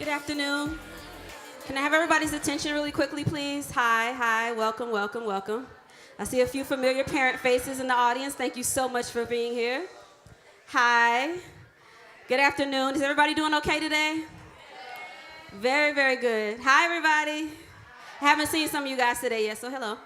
Good afternoon. Can I have everybody's attention really quickly, please? Hi, welcome, welcome, welcome. I see a few familiar parent faces in the audience. Thank you so much for being here. Hi. Good afternoon. Is everybody doing okay today? Very, very good. Hi, everybody. I haven't seen some of you guys today yet, so hello.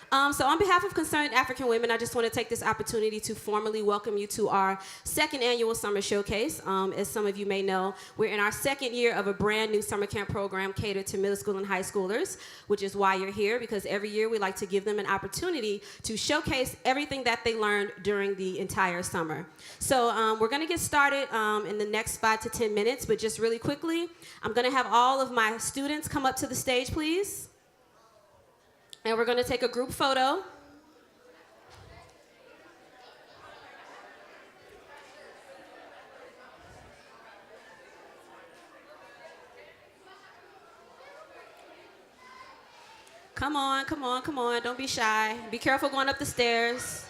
So on behalf of Concerned African Women, I just want to take this opportunity to formally welcome you to our second annual Summer Showcase. As some of you may know, we're in our second year of a brand new summer camp program catered to middle school and high schoolers, which is why you're here, because every year we like to give them an opportunity to showcase everything that they learned during the entire summer. So we're going to get started in the next 5 to 10 minutes, but just really quickly, I'm going to have all of my students come up to the stage, please. And we're going to take a group photo. Come on, come on, come on. Don't be shy. Be careful going up the stairs.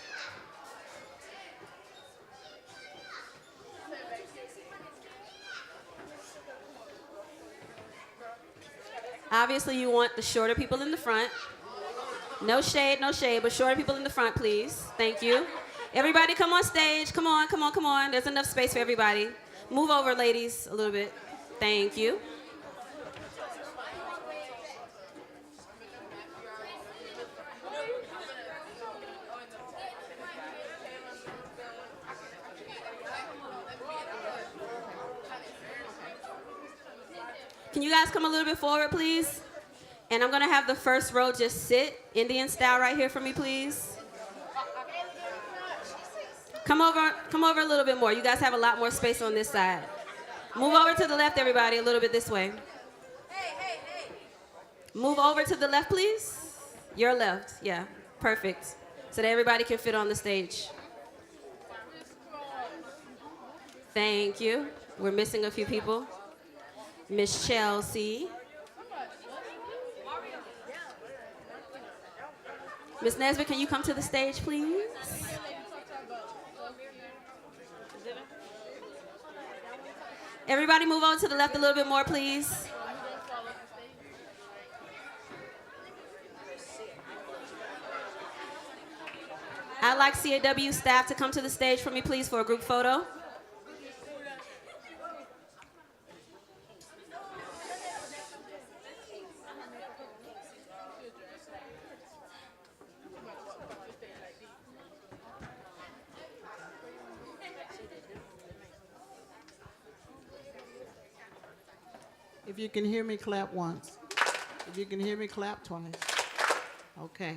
Obviously, you want the shorter people in the front. No shade, but shorter people in the front, please. Thank you. Everybody come on stage. Come on, come on, come on. There's enough space for everybody. Move over, ladies, a little bit. Thank you. Can you guys come a little bit forward, please? And I'm gonna have the first row just sit, Indian style right here for me, please. Come over a little bit more. You guys have a lot more space on this side. Move over to the left, everybody, a little bit this way. Hey. Move over to the left, please. Your left, yeah, perfect. So that everybody can fit on the stage. Thank you. We're missing a few people. Miss Chelsea. Miss Nesbitt, can you come to the stage, please? Everybody move on to the left a little bit more, please. I'd like CAW staff to come to the stage for me, please, for a group photo. If you can hear me, clap once. If you can hear me, clap twice. Okay.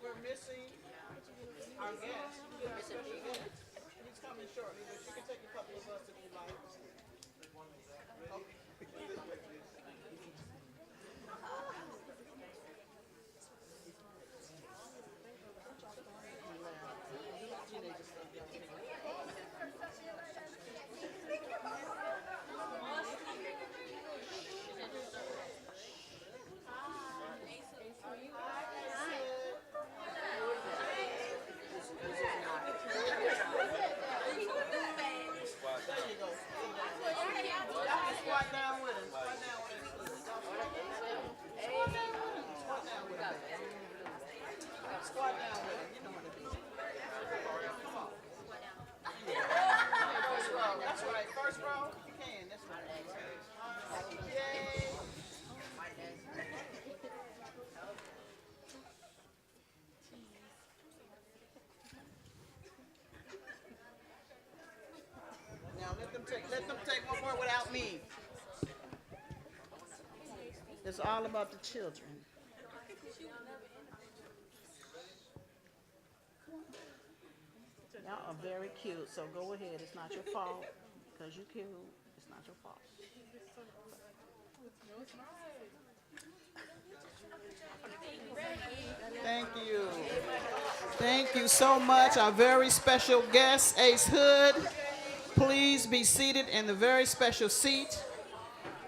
We're missing our guest. He's coming shortly, but you can take a couple of us if you like. That's right. First row, if you can. That's right. Yay. Now let them take one more without me. It's all about the children. Y'all are very cute, so go ahead. It's not your fault. Because you're cute, it's not your fault. Thank you. Thank Thank you so much. Our very special guest, Ace Hood. Please be seated in the very special seat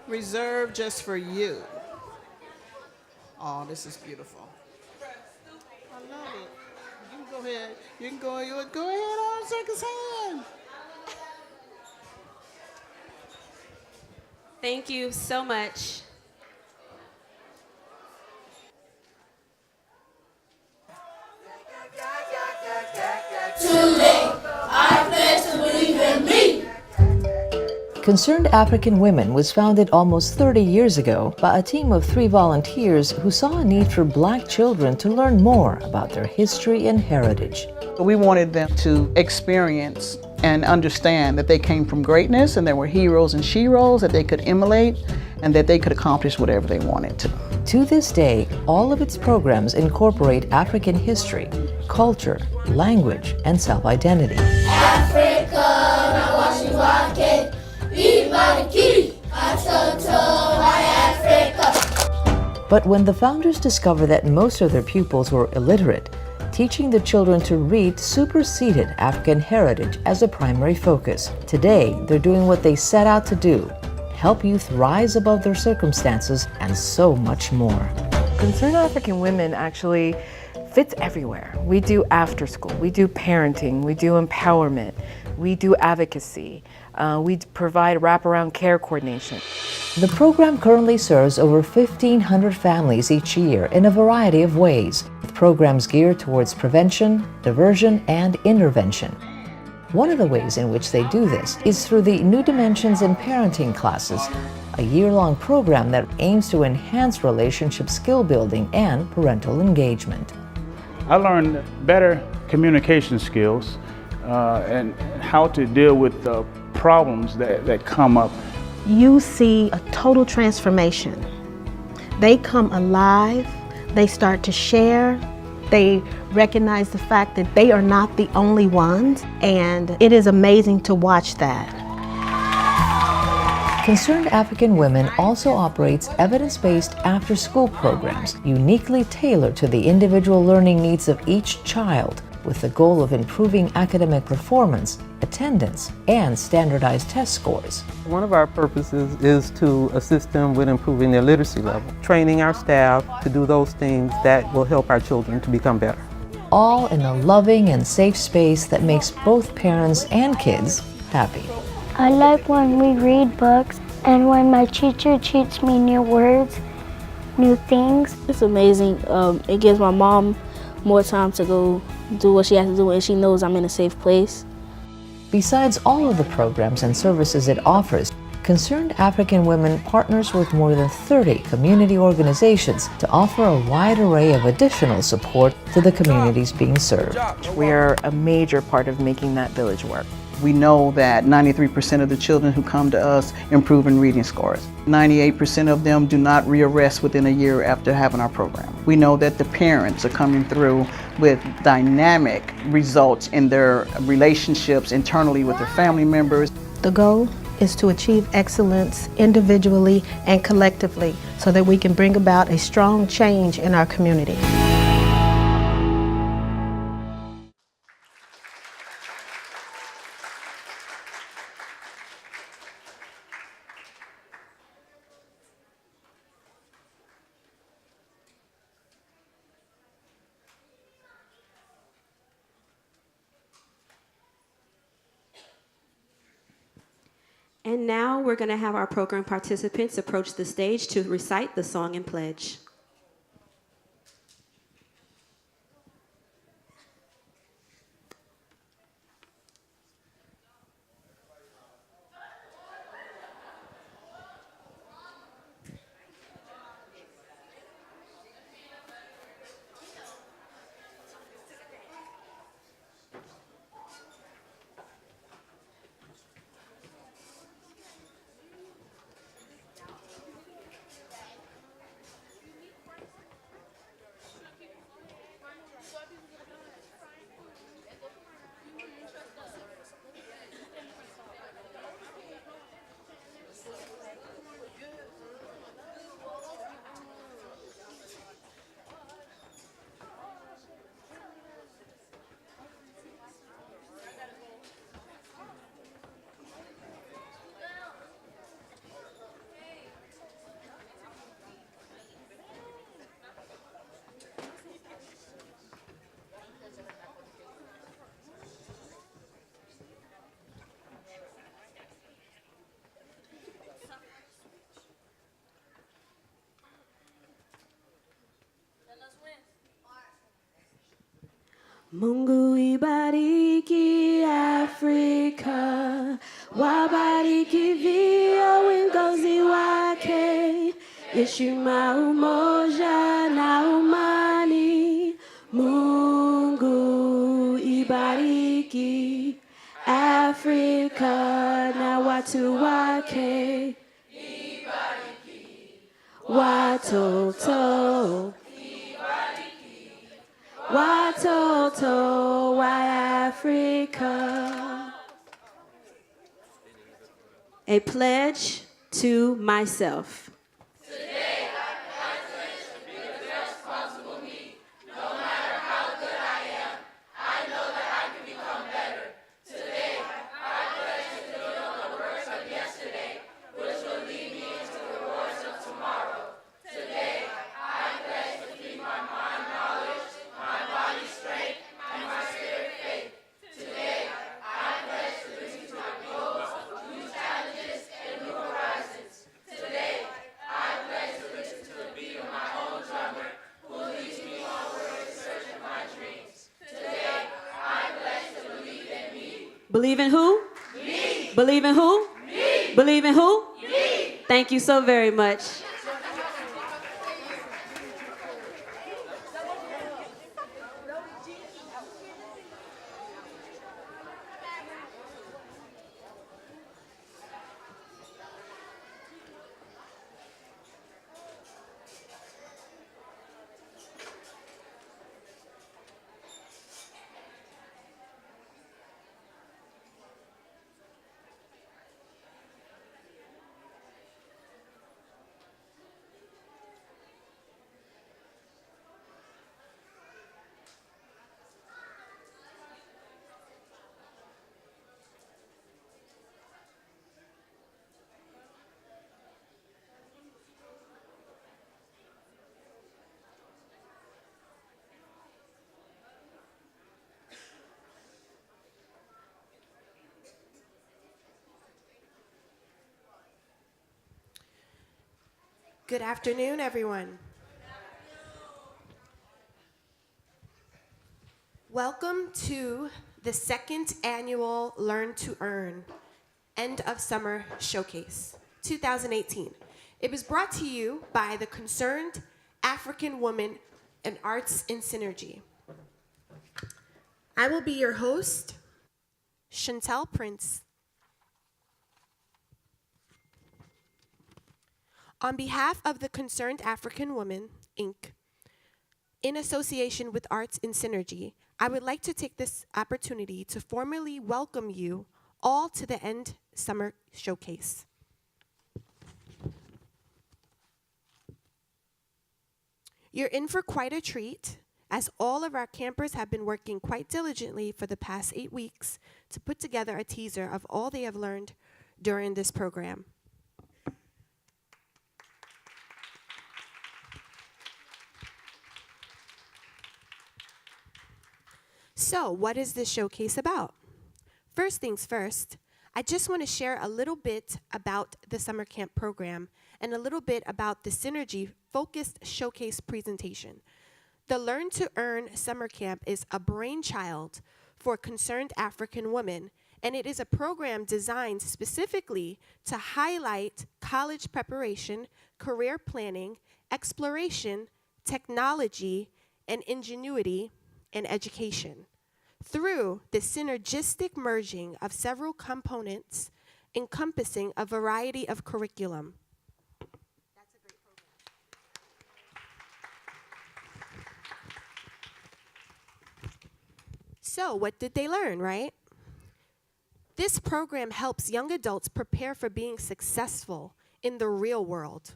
reserved just for you. Oh, this is beautiful. I love it. You can go ahead. Go ahead on, shake his hand. Thank you so much. Concerned African Women was founded almost 30 years ago by a team of 3 volunteers who saw a need for Black children to learn more about their history and heritage. We wanted them to experience and understand that they came from greatness and there were heroes and sheroes that they could emulate and that they could accomplish whatever they wanted to. To this day, all of its programs incorporate African history, culture, language, and self-identity. But when the founders discovered that most of their pupils were illiterate, teaching the children to read superseded African heritage as a primary focus. Today, they're doing what they set out to do: help youth rise above their circumstances and so much more. Concerned African Women actually fits everywhere. We do after school, we do parenting, we do empowerment, we do advocacy, we provide wraparound care coordination. The program currently serves over 1,500 families each year in a variety of ways, with programs geared towards prevention, diversion, and intervention. One of the ways in which they do this is through the New Dimensions in Parenting classes, a year-long program that aims to enhance relationship skill building and parental engagement. I learned better communication skills and how to deal with problems that come up. You see a total transformation. They come alive, they start to share, they recognize the fact that they are not the only ones, and it is amazing to watch that. Concerned African Women also operates evidence-based after-school programs uniquely tailored to the individual learning needs of each child, with the goal of improving academic performance, attendance, and standardized test scores. One of our purposes is to assist them with improving their literacy level, training our staff to do those things that will help our children to become better. All in a loving and safe space that makes both parents and kids happy. I like when we read books and when my teacher teaches me new words, new things. It's amazing. It gives my mom more time to go do what she has to do, and she knows I'm in a safe place. Besides all of the programs and services it offers, Concerned African Women partners with more than 30 community organizations to offer a wide array of additional support to the communities being served. We are a major part of making that village work. We know that 93% of the children who come to us improve in reading scores. 98% of them do not rearrest within a year after having our program. We know that the parents are coming through with dynamic results in their relationships internally with their family members. The goal is to achieve excellence individually and collectively so that we can bring about a strong change in our community. And now we're going to have our program participants approach the stage to recite the song and pledge. Mungu ibariki Afrika, wabariki viongozi wake, heshima, umoja na amani. Mungu ibariki Afrika na watu wake, watoto wa Africa. A pledge to myself. Believe in who? Me. Believe in who? Me. Believe in who? Me. Thank you so very much. Good afternoon, everyone. Welcome to the second annual Learn to Earn End of Summer Showcase 2018. It was brought to you by the Concerned African Woman and Arts in Synergy. I will be your host, Chantel Prince. On behalf of the Concerned African Woman, Inc., in association with Arts in Synergy, I would like to take this opportunity to formally welcome you all to the End Summer Showcase. You're in for quite a treat, as all of our campers have been working quite diligently for the past 8 weeks to put together a teaser of all they have learned during this program. So, what is this showcase about? First things first, I just want to share a little bit about the summer camp program and a little bit about the Synergy focused showcase presentation. The Learn to Earn Summer Camp is a brainchild for Concerned African Women, and it is a program designed specifically to highlight college preparation, career planning, exploration, technology, and ingenuity in education through the synergistic merging of several components encompassing a variety of curriculum. That's a great program. So, what did they learn, right? This program helps young adults prepare for being successful in the real world.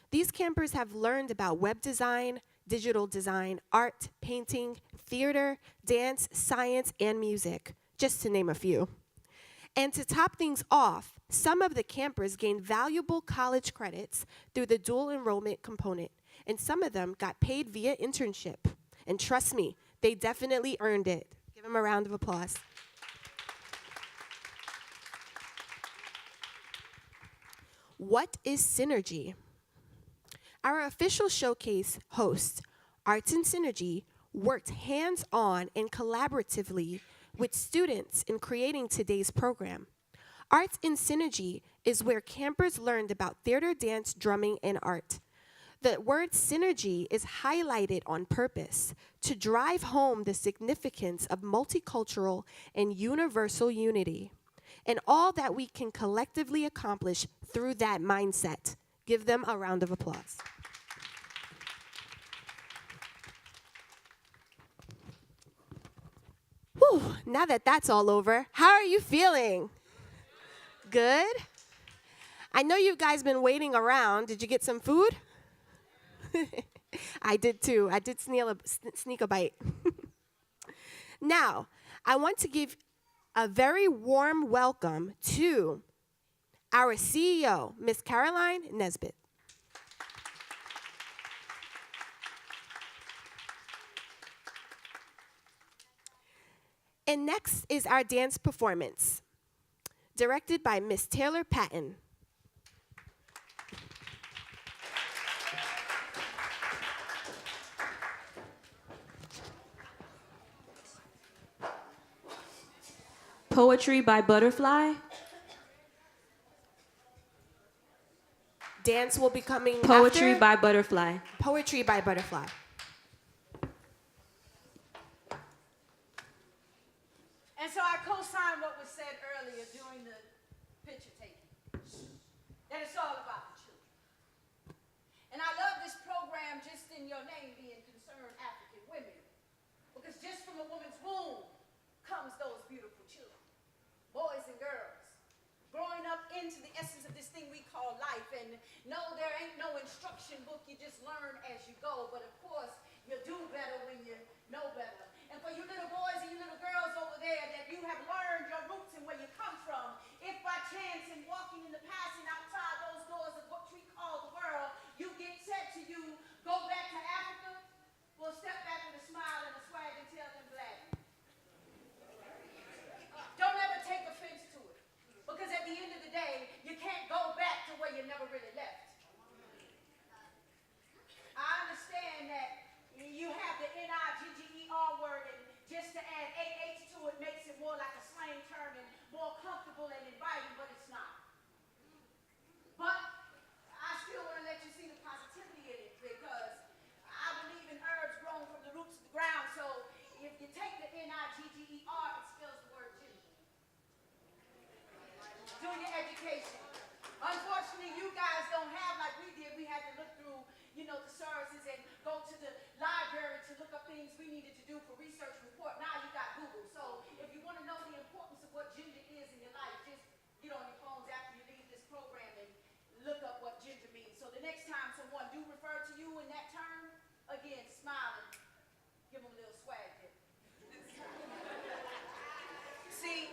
These campers have learned about web design, digital design, art, painting, theater, dance, science, and music, just to name a few. And to top things off, some of the campers gained valuable college credits through the dual enrollment component, and some of them got paid via internship. And trust me, they definitely earned it. Give them a round of applause. What is Synergy? Our official showcase host, Arts in Synergy, worked hands-on and collaboratively with students in creating today's program. Arts in Synergy is where campers learned about theater, dance, drumming, and art. The word synergy is highlighted on purpose to drive home the significance of multicultural and universal unity and all that we can collectively accomplish through that mindset. Give them a round of applause. Whew, now that that's all over, how are you feeling? Good? I know you guys been waiting around. Did you get some food? I did too. I did sneak a bite. Now, I want to give a very warm welcome to our CEO, Miss Caroline Nesbitt. And next is our dance performance, directed by Miss Taylor Patton. Poetry by Butterfly. Dance will be coming Poetry after. by Butterfly. Poetry by Butterfly. And so I co-sign what was said earlier during the picture taking, that it's all about the children. And I love this program just in your name being Concerned African Women, because just from a woman's womb comes those beautiful children, boys and girls, growing up into the essence of this thing we call life. And no, there ain't no instruction book, you just learn as you go, but of course, you do better when you know better. And for you little boys and you little girls over there that you have learned your roots and where you come from, if by chance in walking in the passing outside those doors of what we call the world, you get said to you, go back to Africa, well, step back with a smile and a swag and tell them gladly. Don't ever take offense to it, because at the end of the day, you can't go back to where you never really left. I understand that you have the N-I-G-G-E-R word, and just to add A-H to it makes it more like a slang term and more comfortable and inviting, but it's not. But I still want to let you see the positivity in it, because I believe in herbs grown from the roots of the ground, so if you take the N-I-G-G-E-R, it spells the word ginger. Do your education. Unfortunately, you guys don't have like we did. We had to look through, thesauruses and go to the library to look up things we needed to do for research report. Now you got Google. So if you want to know the importance of what ginger is in your life, just get on your phones after you leave this program and look up what ginger means. So the next time someone do refer to you in that term, again, smile and give them a little swag there. See,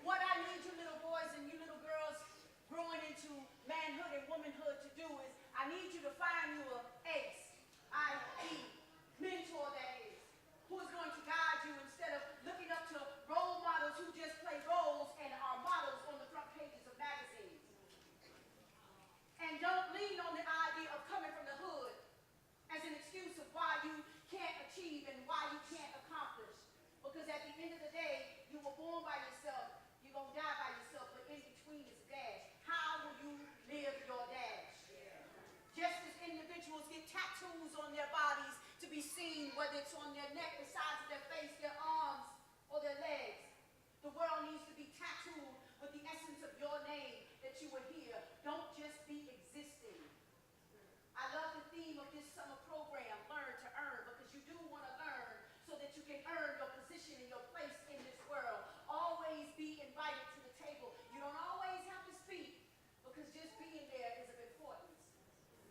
what I need you little boys and you little girls growing into manhood and womanhood to do is I need you to find you a ace, I-E, mentor that is, who is going to guide you instead of looking up to role models who just play roles and are models on the front pages of magazines. And don't lean on the idea of coming from the hood as an excuse of why you can't achieve and why you can't accomplish. Because at the end of the day, you were born by yourself, you're going to die by yourself, but in between is a dash. How will you live your dash? Just as individuals get tattoos on their bodies to be seen, whether it's on their neck, the sides of their face, their arms, or their legs, the world needs to be tattooed with the essence of your name that you were here. Don't just be existing. I love the theme of this summer program, Learn to Earn, because you do want to learn so that you can earn your position and your place in this world. Always be invited to the table. You don't always have to speak, because just being there is of importance.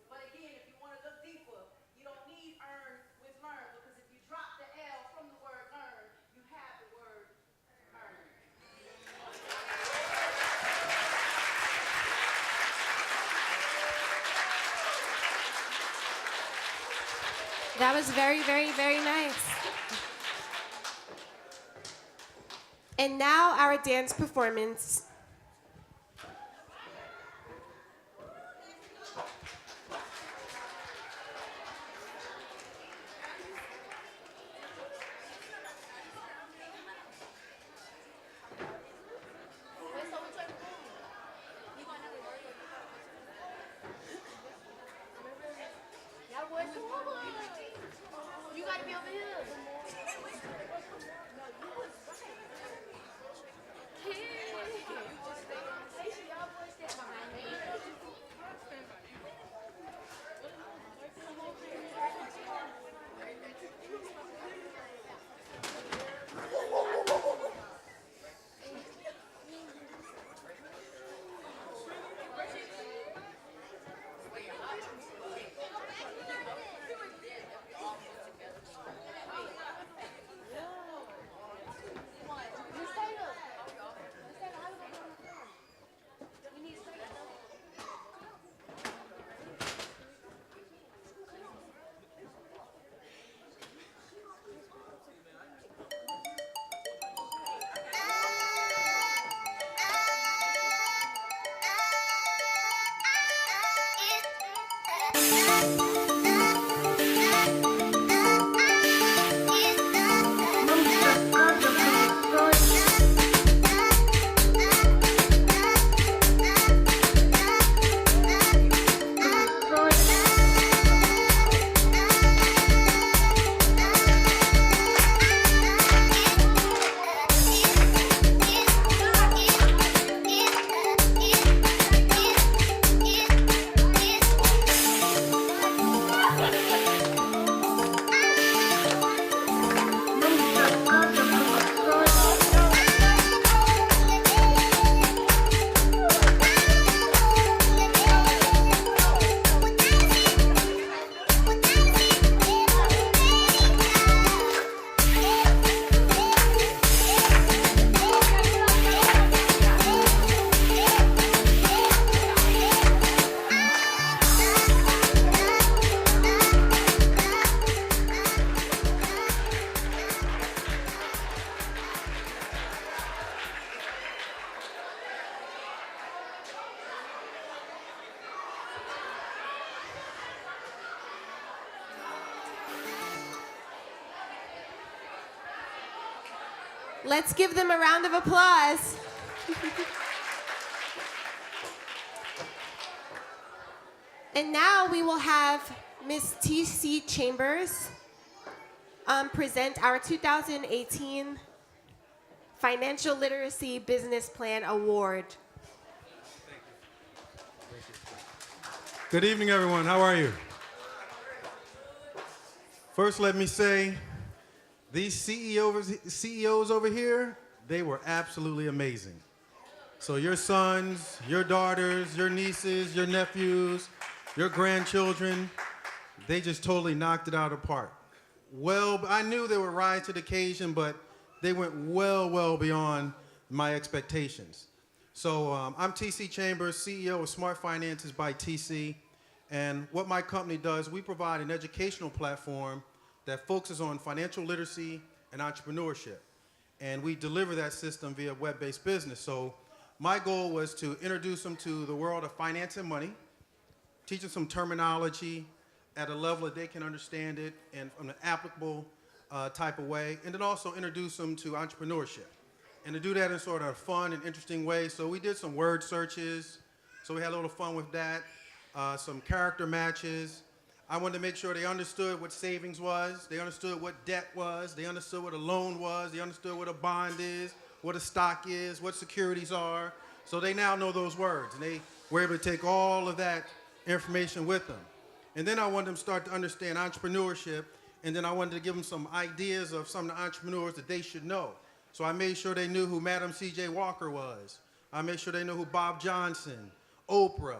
But again, if you want to look deeper, you don't need earn with learn, because if you drop the L from the word learn, you have the word earn. That was very, very, very nice. And now our dance performance. Let's give them a round of applause. And now we will have Ms. T.C. Chambers present our 2018 Financial Literacy Business Plan Award. Good evening, everyone. How are you? First, let me say, these CEOs over here, they were absolutely amazing. So your sons, your daughters, your nieces, your nephews, your grandchildren, they just totally knocked it out of the park. Well, I knew they would rise to the occasion, but they went well beyond my expectations. So I'm TC Chambers, CEO of Smart Finances by TC. And what my company does, we provide an educational platform that focuses on financial literacy and entrepreneurship. And we deliver that system via web-based business. So my goal was to introduce them to the world of finance and money, teach them some terminology at a level that they can understand it and from an applicable type of way, and then also introduce them to entrepreneurship. And to do that in sort of a fun and interesting way. So we did some word searches, so we had a little fun with that, some character matches. I wanted to make sure they understood what savings was, they understood what debt was, they understood what a loan was, they understood what a bond is, what a stock is, what securities are. So they now know those words, and they were able to take all of that information with them. And then I wanted them to start to understand entrepreneurship, and then I wanted to give them some ideas of some of the entrepreneurs that they should know. So I made sure they knew who Madam C.J. Walker was. I made sure they knew who Bob Johnson, Oprah,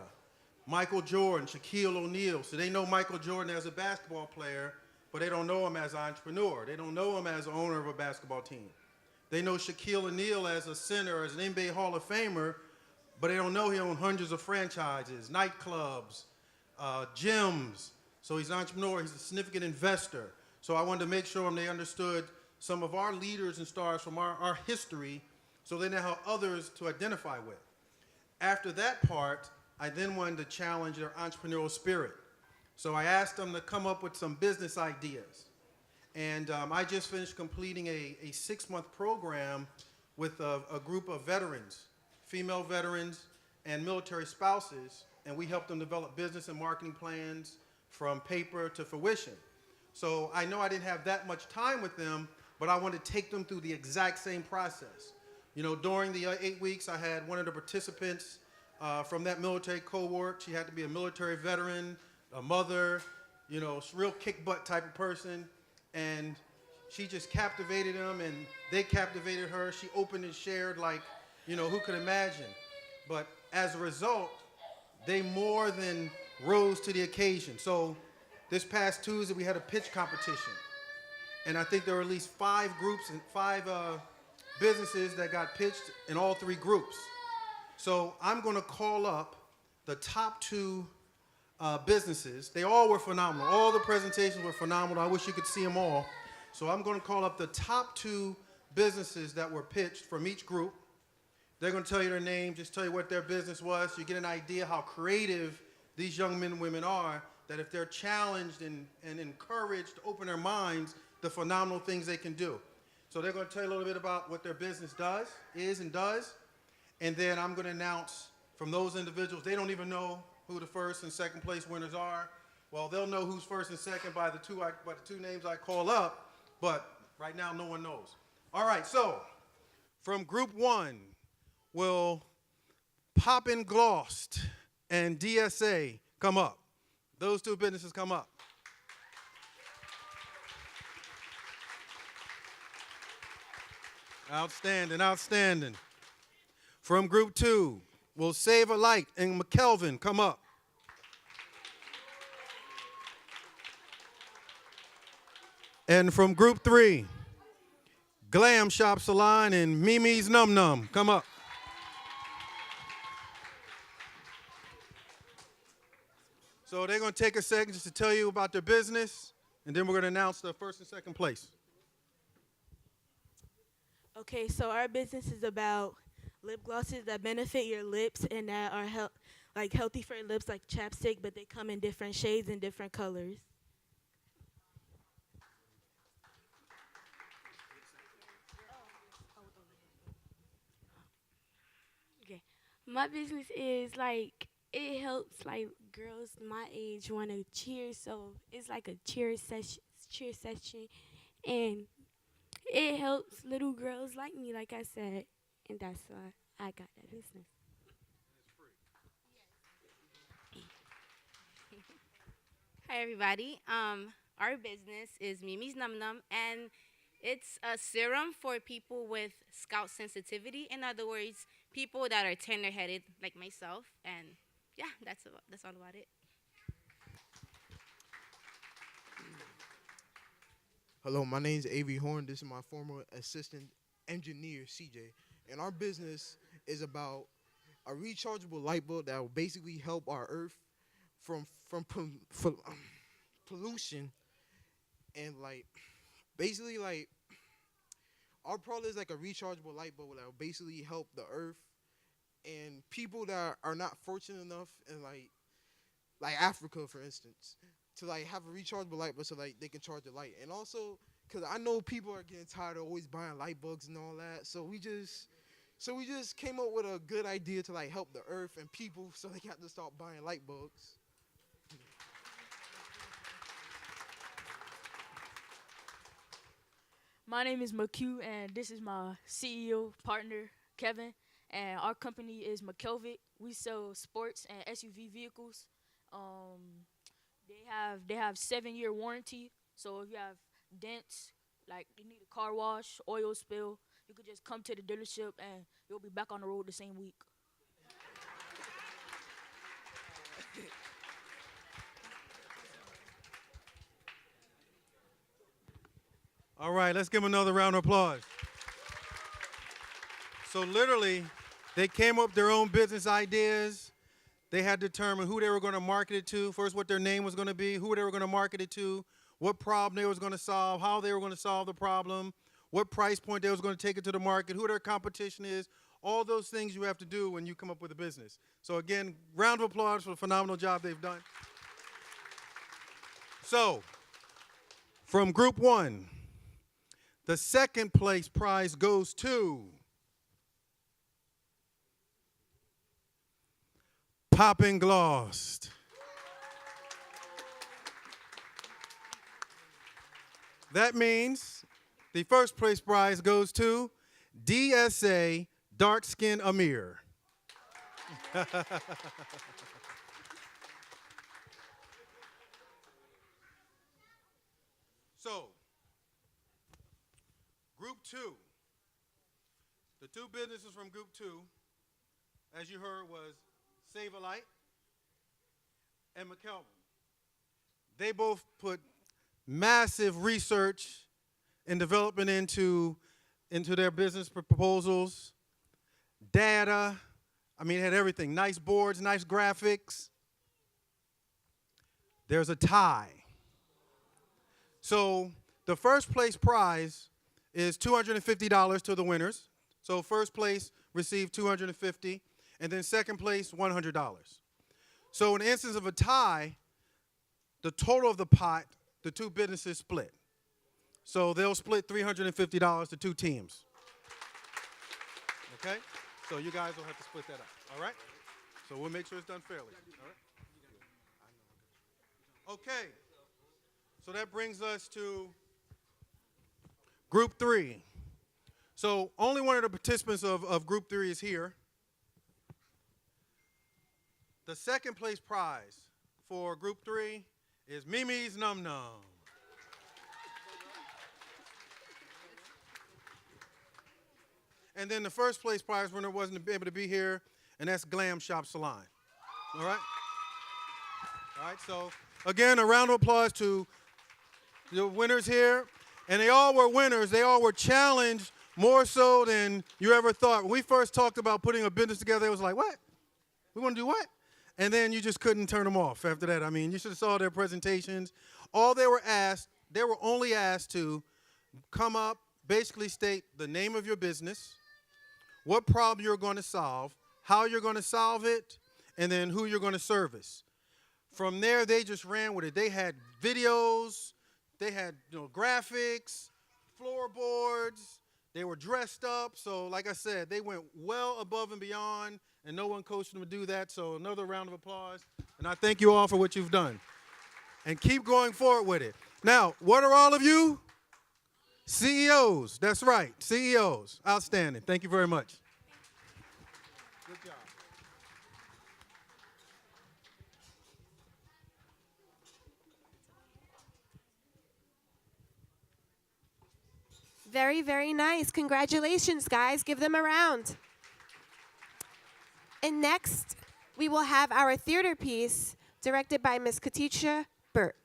Michael Jordan, Shaquille O'Neal. So they know Michael Jordan as a basketball player, but they don't know him as an entrepreneur. They don't know him as the owner of a basketball team. They know Shaquille O'Neal as a center, as an NBA Hall of Famer, but they don't know he owns hundreds of franchises, nightclubs, gyms. So he's an entrepreneur, he's a significant investor. So I wanted to make sure they understood some of our leaders and stars from our history, so they know how others to identify with. After that part, I then wanted to challenge their entrepreneurial spirit. So I asked them to come up with some business ideas. And I just finished completing a 6-month program with a group of veterans, female veterans and military spouses, and we helped them develop business and marketing plans from paper to fruition. So I know I didn't have that much time with them, but I wanted to take them through the exact same process. You know, during the 8 weeks, I had one of the participants from that military cohort. She had to be a military veteran, a mother, you know, real kick butt type of person. And she just captivated them, and they captivated her. She opened and shared like, you know, who could imagine? But as a result, they more than rose to the occasion. So this past Tuesday, we had a pitch competition. And I think there were at least 5 groups and 5 businesses that got pitched in all 3 groups. So I'm going to call up the top 2 businesses. They all were phenomenal. All the presentations were phenomenal. I wish you could see them all. So I'm going to call up the top 2 businesses that were pitched from each group. They're going to tell you their name, just tell you what their business was, so you get an idea how creative these young men and women are, that if they're challenged and encouraged to open their minds, the phenomenal things they can do. So they're going to tell you a little bit about what their business is and does. And then I'm going to announce from those individuals, they don't even know who the first and second place winners are. Well, they'll know who's first and second by the two names I call up, but right now no one knows. All right, so from group 1 will Poppin' Glost and DSA come up. Those 2 businesses come up. Outstanding, outstanding. From group 2, will Save a Light and McKelvin come up. And from group 3, Glam Shop Salon and Mimi's Num Num come up. So they're going to take a second just to tell you about their business, and then we're going to announce the first and second place. Okay, so our business is about lip glosses that benefit your lips and that are healthy for your lips, like chapstick, but they come in different shades and different colors. Okay, my business is like, it helps like girls my age want to cheer, so it's like a cheer session, and it helps little girls like me, like I said, and that's why I got that business. Hi everybody. Our business is Mimi's Num Num, and it's a serum for people with scalp sensitivity. In other words, people that are tender-headed like myself, and yeah, that's all about it. Hello, my name is A.V. Horn. This is my former assistant engineer, CJ. And our business is about a rechargeable light bulb that will basically help our earth from pollution. And like, basically like, our product is like a rechargeable light bulb that will basically help the earth and people that are not fortunate enough in like Africa, for instance, to like have a rechargeable light bulb so like they can charge the light. And also, cause I know people are getting tired of always buying light bulbs and all that, so we just came up with a good idea to like help the earth and people so they have to start buying light bulbs. My name is McHugh, and this is my CEO partner, Kevin. And our company is McKelvin. We sell sports and SUV vehicles. They have 7-year warranty. So if you have dents, like you need a car wash, oil spill, you could just come to the dealership and you'll be back on the road the same week. All right, let's give them another round of applause. So literally, they came up with their own business ideas. They had to determine who they were going to market it to, first what their name was going to be, who they were going to market it to, what problem they was going to solve, how they were going to solve the problem, what price point they was going to take it to the market, who their competition is, all those things you have to do when you come up with a business. So again, round of applause for the phenomenal job they've done. So, from group 1, the second place prize goes to Poppin' Glost. That means the first place prize goes to DSA Dark Skin Amir. So, group 2. The two businesses from group 2, as you heard, was Save a Light and McKelvin. They both put massive research and development into their business proposals, data. I mean, it had everything. Nice boards, nice graphics. There's a tie. So the first place prize is $250 to the winners. So first place received $250, and then second place $100. So in the instance of a tie, the total of the pot, the two businesses split. So they'll split $350 to two teams. Okay? So you guys will have to split that up. All right? So we'll make sure it's done fairly. All right? Okay. So that brings us to group 3. So only one of the participants of group 3 is here. The second place prize for group 3 is Mimi's Num Num. And then the first place prize winner wasn't able to be here, and that's Glam Shop Salon. All right? All right, so again, a round of applause to the winners here. And they all were winners. They all were challenged more so than you ever thought. When we first talked about putting a business together, it was like, what? We want to do what? And then you just couldn't turn them off after that. I mean, you should have saw their presentations. All they were only asked to come up, basically state the name of your business, what problem you're going to solve, how you're going to solve it, and then who you're going to service. From there, they just ran with it. They had videos, they had graphics, floorboards, they were dressed up. So like I said, they went well above and beyond, and no one coached them to do that. So another round of applause. And I thank you all for what you've done. And keep going forward with it. Now, what are all of you? CEOs. That's right, CEOs. Outstanding. Thank you very much. Good job. Very, very nice. Congratulations, guys. Give them a round. And next, we will have our theater piece directed by Ms. Katisha Burt.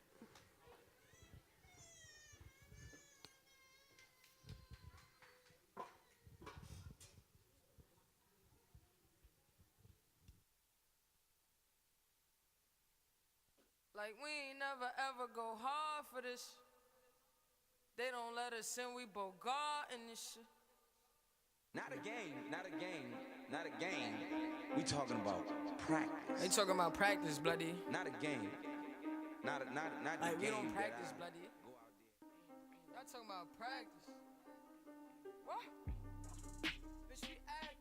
Like we ain't never ever go hard for this. They don't let us in, we both God in this shit. Not a game, not a game, not a game. We talking about practice. They talking about practice, bloody. Not a game. Not like the we game. don't practice, that bloody. Y'all talking about practice. What? Bitch, we act.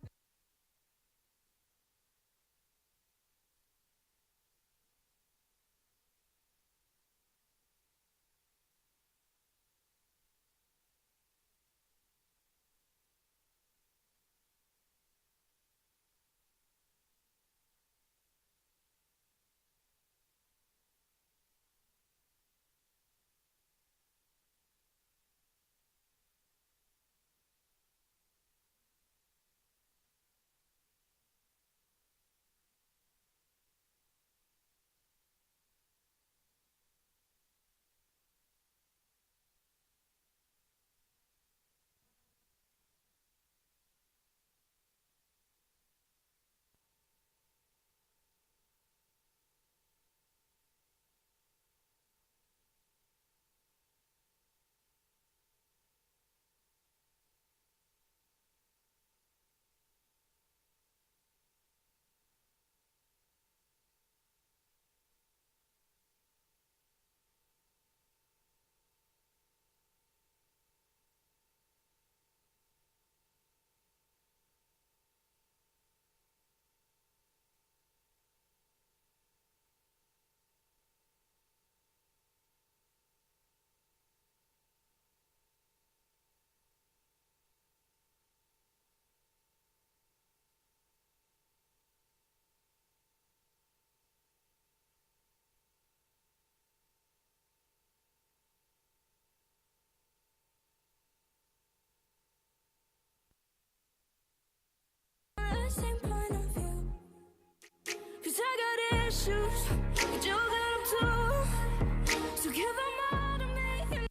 issues, but you got them too. So give them all to me.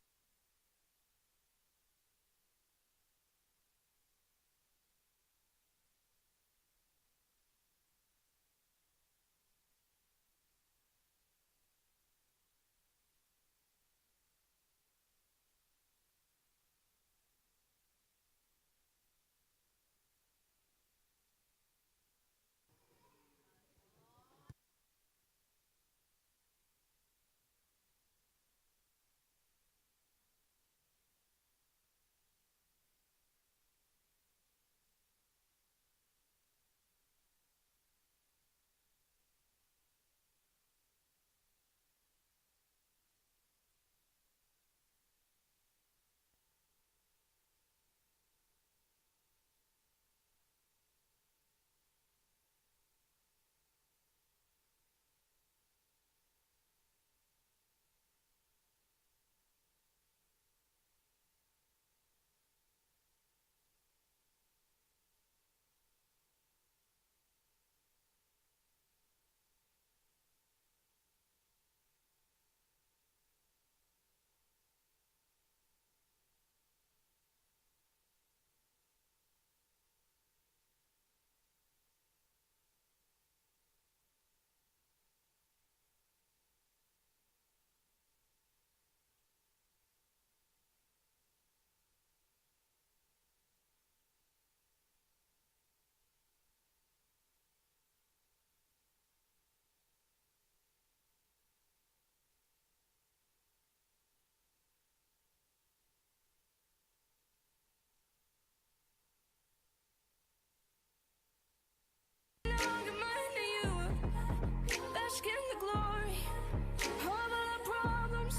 Basking the glory of all our problems,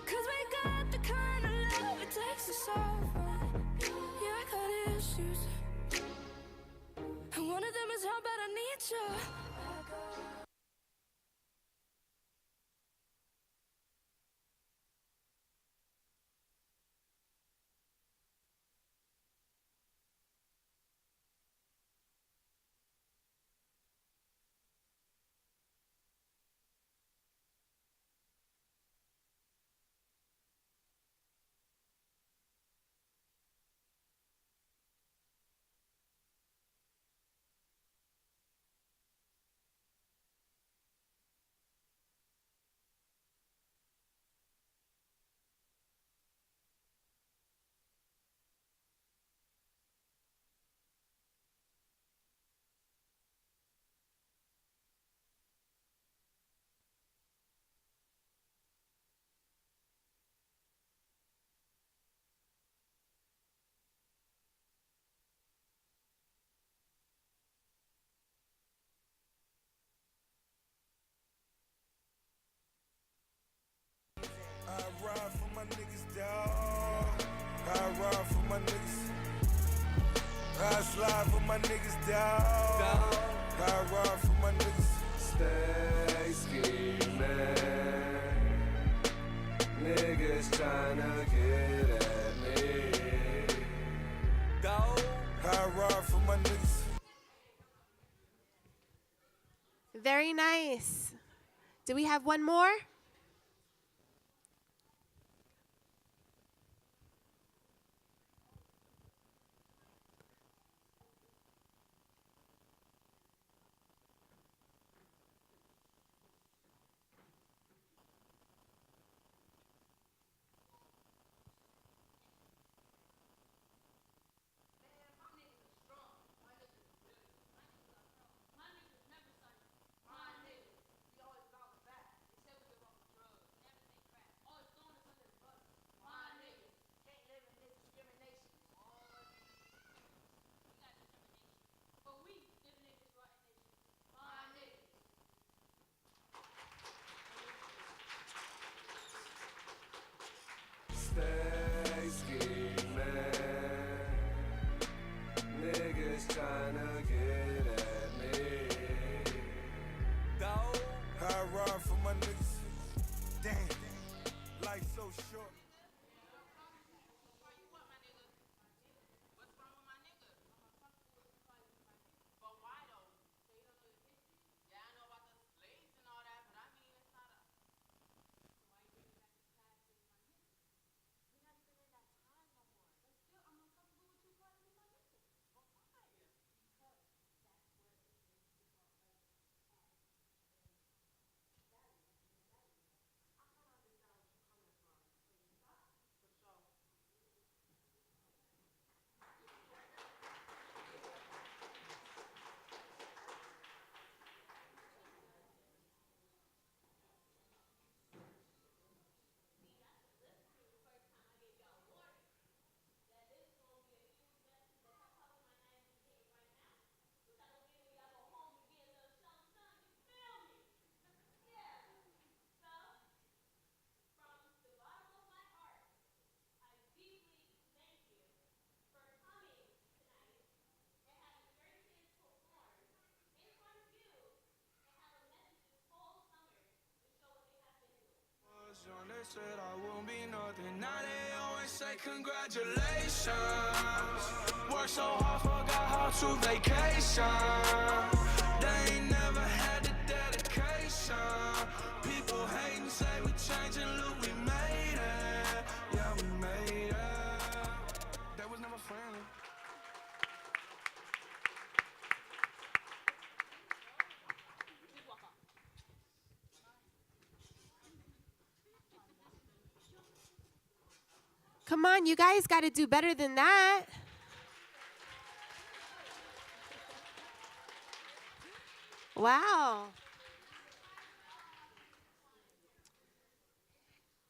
'cause we got the kind of love it takes to solve them. Yeah, I got issues, and one of them is how bad I need you. I ride for my niggas, dawg. I ride for my niggas. I slide for my niggas, dawg. I ride for my niggas. Stay scheming. Niggas tryna get at me. Dawg. I ride for my niggas. Very nice. Do we have one more? Stay scheming. Niggas tryna get at me. Dawg. I ride for my niggas. Damn. Life so short. They said I won't be nothing. Now they always say congratulations. Worked so hard, forgot how to vacation. They ain't never had the dedication. People hate and say we changing, look, we made it. Yeah, we made it. That was never friendly. Come on, you guys got to do better than that. Wow.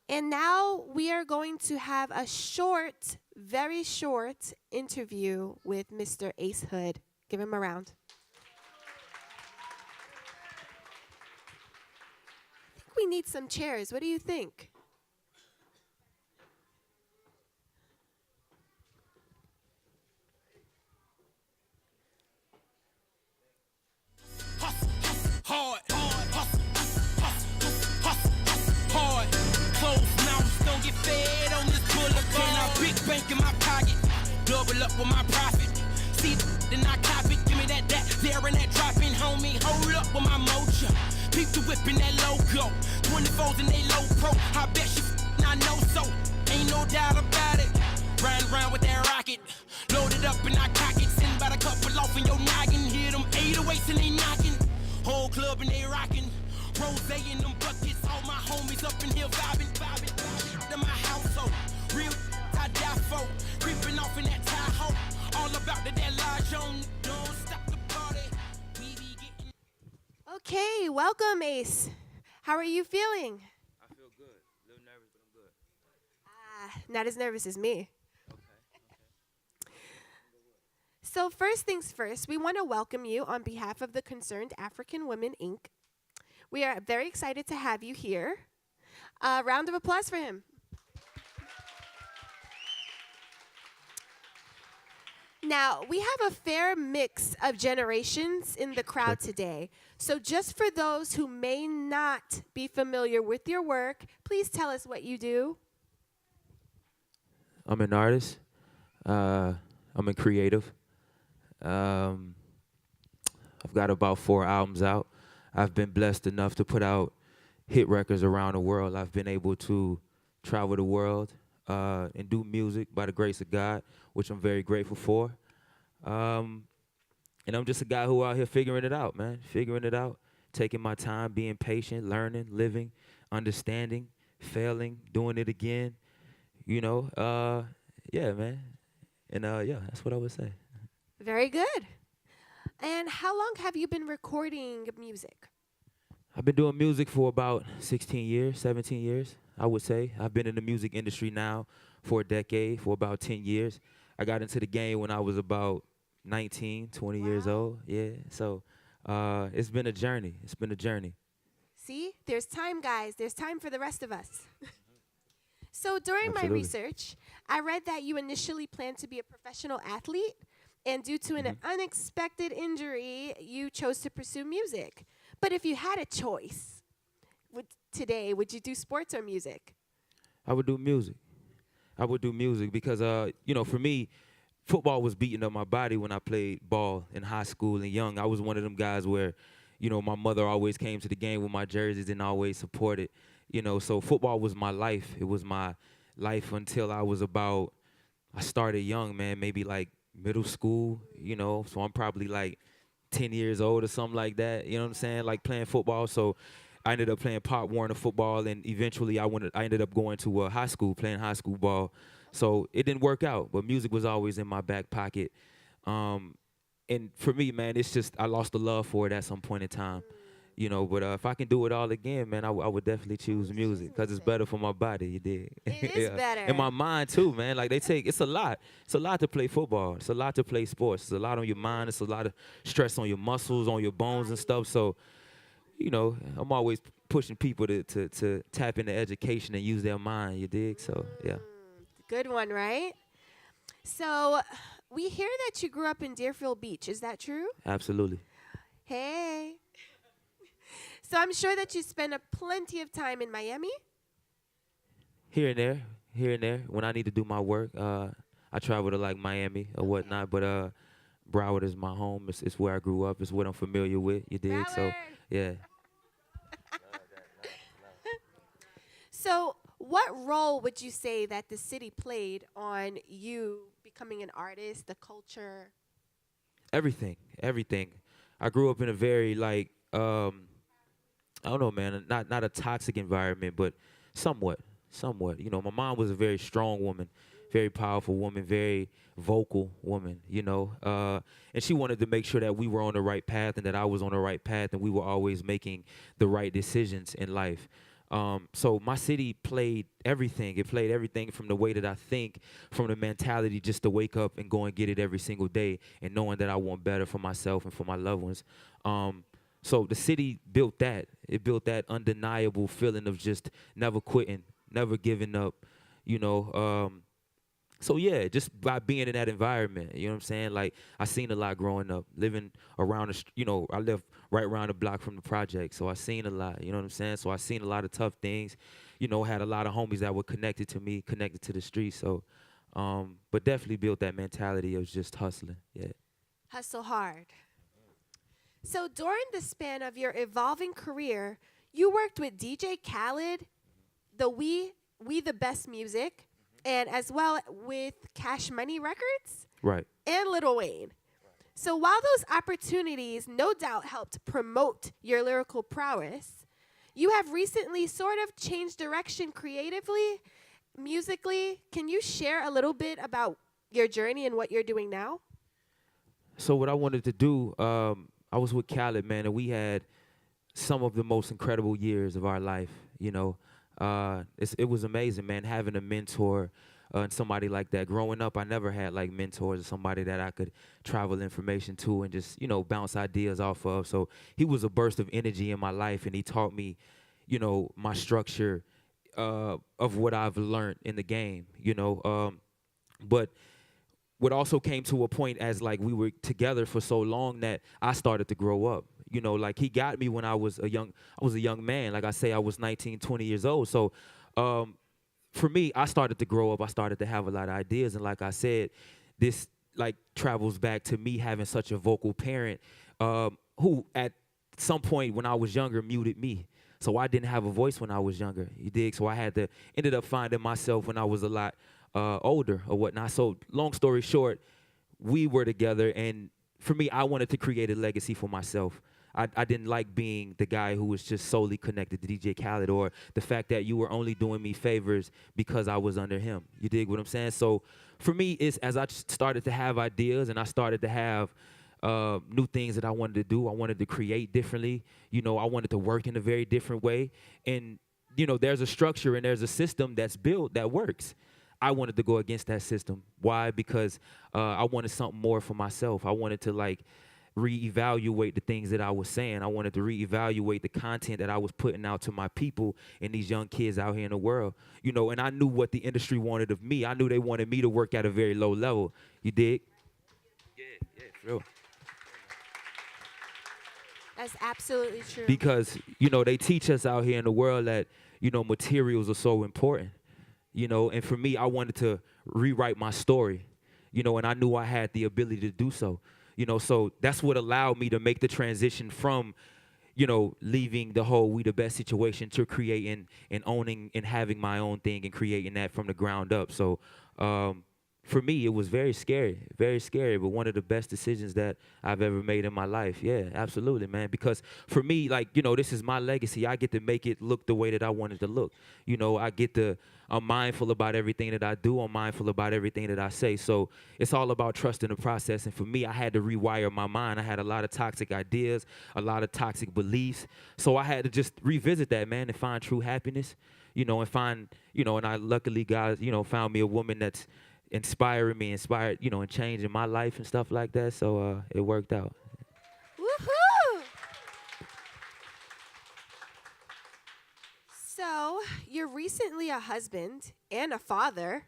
And now we are going to have a short, very short interview with Mr. Ace Hood. Give him a round. I think we need some chairs. What do you think? Hard, hard. Closed mouths don't get fed on this boulevard. I big bank in my pocket, double up with my profit. See, then I cop it. Give me that, there and that dropping, homie. Hold up with my mojo. Peep the whip in that logo. 24s in they low pro. I bet you I know so. Ain't no doubt about it. Riding around with that rocket. Loaded up and I cock it. Send about a couple off in your noggin. Hear them 808s and they knocking. Whole club and they rockin'. Rose in them buckets. All my homies up in here vibing. To my household. Real I die for. Creeping off in that Tahoe. All about that large on. Don't stop the party. We be getting. Okay, welcome, Ace. How are you feeling? I feel good. A little nervous, but I'm good. Not as nervous as me. So first things first, we want to welcome you on behalf of the Concerned African Women, Inc. We are very excited to have you here. A round of applause for him. Now, we have a fair mix of generations in the crowd today. So just for those who may not be familiar with your work, please tell us what you do. I'm an artist. I'm a creative. I've got about 4 albums out. I've been blessed enough to put out hit records around the world. I've been able to travel the world and do music by the grace of God, which I'm very grateful for. And I'm just a guy who out here figuring it out, man, figuring it out, taking my time, being patient, learning, living, understanding, failing, doing it again, you know. Yeah, man. And yeah, that's what I would say. Very good. And how long have you been recording music? I've been doing music for about 16 years, 17 years, I would say. I've been in the music industry now for a decade, for about 10 years. I got into the game when I was about 19, 20 years old. Yeah, so it's been a journey. It's been a journey. See, there's time, guys. There's time for the rest of us. So during my research, I read that you initially planned to be a professional athlete, and due to an unexpected injury, you chose to pursue music. But if you had a choice today, would you do sports or music? I would do music. I would do music because, you know, for me, football was beating up my body when I played ball in high school and young. I was one of them guys where, you know, my mother always came to the game with my jerseys and always supported, you know. So football was my life. It was my life until I was about, I started young, man, maybe like middle school, you know. So I'm probably like 10 years old or something like that, you know what I'm saying, like playing football. So I ended up playing Pop Warner football, and eventually I ended up going to high school, playing high school ball. So it didn't work out, but music was always in my back pocket. And for me, man, it's just I lost the love for it at some point in time, you know. But if I can do it all again, man, I would definitely choose music because it's better for my body. You dig? It is better. And my mind too, man. Like it's a lot. It's a lot to play football. It's a lot to play sports. It's a lot on your mind. It's a lot of stress on your muscles, on your bones and stuff. So, you know, I'm always pushing people to tap into education and use their mind. You dig? So yeah. Good one, right? So we hear that you grew up in Deerfield Beach. Is that true? Absolutely. Hey. So I'm sure that you spent plenty of time in Miami. Here and there, here and there. When I need to do my work, I travel to like Miami or whatnot. But Broward is my home. It's where I grew up. It's what I'm familiar with. You dig? So yeah. So, what role would you say that the city played on you becoming an artist, the culture? Everything. I grew up in a very like I don't know, man, not a toxic environment, but somewhat. You know, my mom was a very strong woman, very powerful woman, very vocal woman, you know. And she wanted to make sure that we were on the right path and that I was on the right path and we were always making the right decisions in life. So my city played everything. It played everything from the way that I think, from the mentality just to wake up and go and get it every single day and knowing that I want better for myself and for my loved ones. So the city built that. It built that undeniable feeling of just never quitting, never giving up, you know. So yeah, just by being in that environment, you know what I'm saying? Like, I seen a lot growing up, living around, you know, I live right around the block from the project, so I seen a lot, you know what I'm saying? So I seen a lot of tough things, you know, had a lot of homies that were connected to me, connected to the streets, so, but definitely built that mentality of just hustling, yeah. Hustle hard. So during the span of your evolving career, you worked with DJ Khaled, the We the Best Music, and as well with Cash Money Records, right, and Lil Wayne. So while those opportunities no doubt helped promote your lyrical prowess, you have recently sort of changed direction creatively, musically. Can you share a little bit about your journey and what you're doing now? So what I wanted to do, I was with Khaled, man, and we had some of the most incredible years of our life, you know. It was amazing, man, having a mentor and somebody like that. Growing up, I never had like mentors or somebody that I could travel information to and just, you know, bounce ideas off of. So he was a burst of energy in my life, and he taught me, you know, my structure of what I've learned in the game, you know. But what also came to a point as like we were together for so long that I started to grow up. You know, like he got me when I was a young man. Like I say, I was 19, 20 years old. So for me, I started to grow up. I started to have a lot of ideas. And like I said, this like travels back to me having such a vocal parent who at some point when I was younger muted me. So I didn't have a voice when I was younger, you dig? So I ended up finding myself when I was a lot older or whatnot. So long story short, we were together, and for me, I wanted to create a legacy for myself. I didn't like being the guy who was just solely connected to DJ Khaled, or the fact that you were only doing me favors because I was under him. You dig what I'm saying? So for me, it's as I started to have ideas and I started to have new things that I wanted to do. I wanted to create differently. You know, I wanted to work in a very different way. And, you know, there's a structure and there's a system that's built that works. I wanted to go against that system. Why? Because I wanted something more for myself. I wanted to like reevaluate the things that I was saying. I wanted to reevaluate the content that I was putting out to my people and these young kids out here in the world. You know, and I knew what the industry wanted of me. I knew they wanted me to work at a very low level. You dig? Yeah, for real. That's absolutely true. Because, you know, they teach us out here in the world that, you know, materials are so important. You know, and for me, I wanted to rewrite my story, you know, and I knew I had the ability to do so. You know, so that's what allowed me to make the transition from, you know, leaving the whole We the Best situation to creating and owning and having my own thing and creating that from the ground up. So for me, it was very scary, but one of the best decisions that I've ever made in my life. Yeah, absolutely, man. Because for me, like, you know, this is my legacy. I get to make it look the way that I want it to look. You know, I'm mindful about everything that I do. I'm mindful about everything that I say. So it's all about trusting the process. And for me, I had to rewire my mind. I had a lot of toxic ideas, a lot of toxic beliefs. So I had to just revisit that, man, and find true happiness, you know, and find, you know, and I luckily, guys, you know, found me a woman that's inspired, you know, and changing my life and stuff like that. So it worked out. Woohoo! So you're recently a husband and a father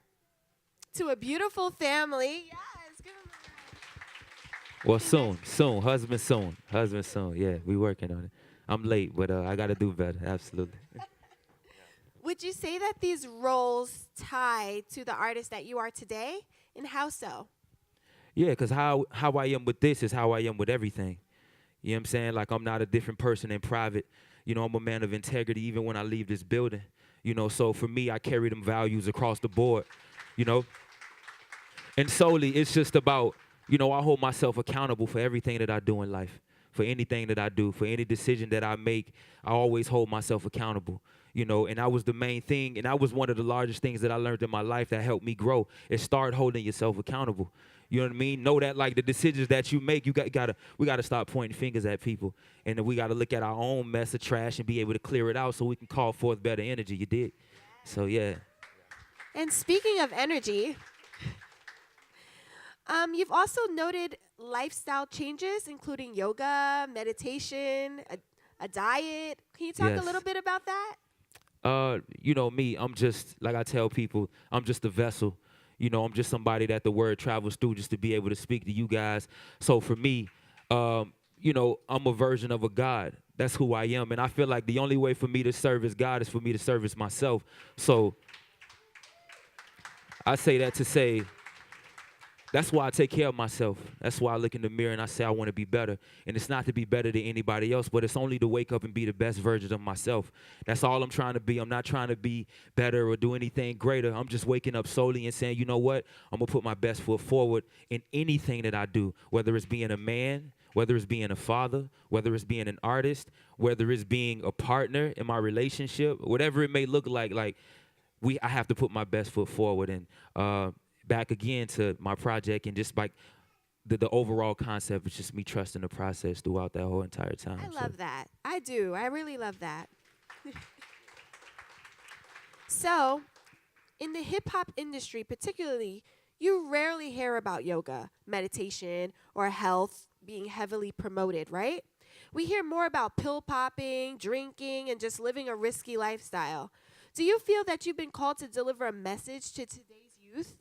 to a beautiful family. Yes, give him a round. Well, husband soon. Yeah, we working on it. I'm late, but I got to do better. Absolutely. Would you say that these roles tie to the artist that you are today, and how so? Yeah, because how I am with this is how I am with everything. You know what I'm saying? Like, I'm not a different person in private. You know, I'm a man of integrity even when I leave this building. You know, so for me, I carry them values across the board, you know? And solely, it's just about, you know, I hold myself accountable for everything that I do in life, for anything that I do, for any decision that I make. I always hold myself accountable, you know, and that was the main thing. And that was one of the largest things that I learned in my life that helped me grow, is start holding yourself accountable. You know what I mean? Know that, like, the decisions that you make, we gotta stop pointing fingers at people, and then we gotta look at our own mess of trash and be able to clear it out so we can call forth better energy. You dig? So yeah. And speaking of energy, you've also noted lifestyle changes, including yoga, meditation, a diet. Can you talk a Yes. little bit about that? You know me, I'm just, like I tell people, I'm just a vessel. You know, I'm just somebody that the word travels through just to be able to speak to you guys. So for me, you know, I'm a version of a God. That's who I am. And I feel like the only way for me to service God is for me to service myself. So I say that to say, that's why I take care of myself. That's why I look in the mirror and I say I want to be better. And it's not to be better than anybody else, but it's only to wake up and be the best version of myself. That's all I'm trying to be. I'm not trying to be better or do anything greater. I'm just waking up solely and saying, you know what? I'm going to put my best foot forward in anything that I do, whether it's being a man, whether it's being a father, whether it's being an artist, whether it's being a partner in my relationship, whatever it may look like I have to put my best foot forward. And back again to my project, and just like the overall concept is just me trusting the process throughout that whole entire time. I love that. I do. I really love that. So, in the hip-hop industry particularly, you rarely hear about yoga, meditation, or health being heavily promoted, right? We hear more about pill popping, drinking, and just living a risky lifestyle. Do you feel that you've been called to deliver a message to today's youth?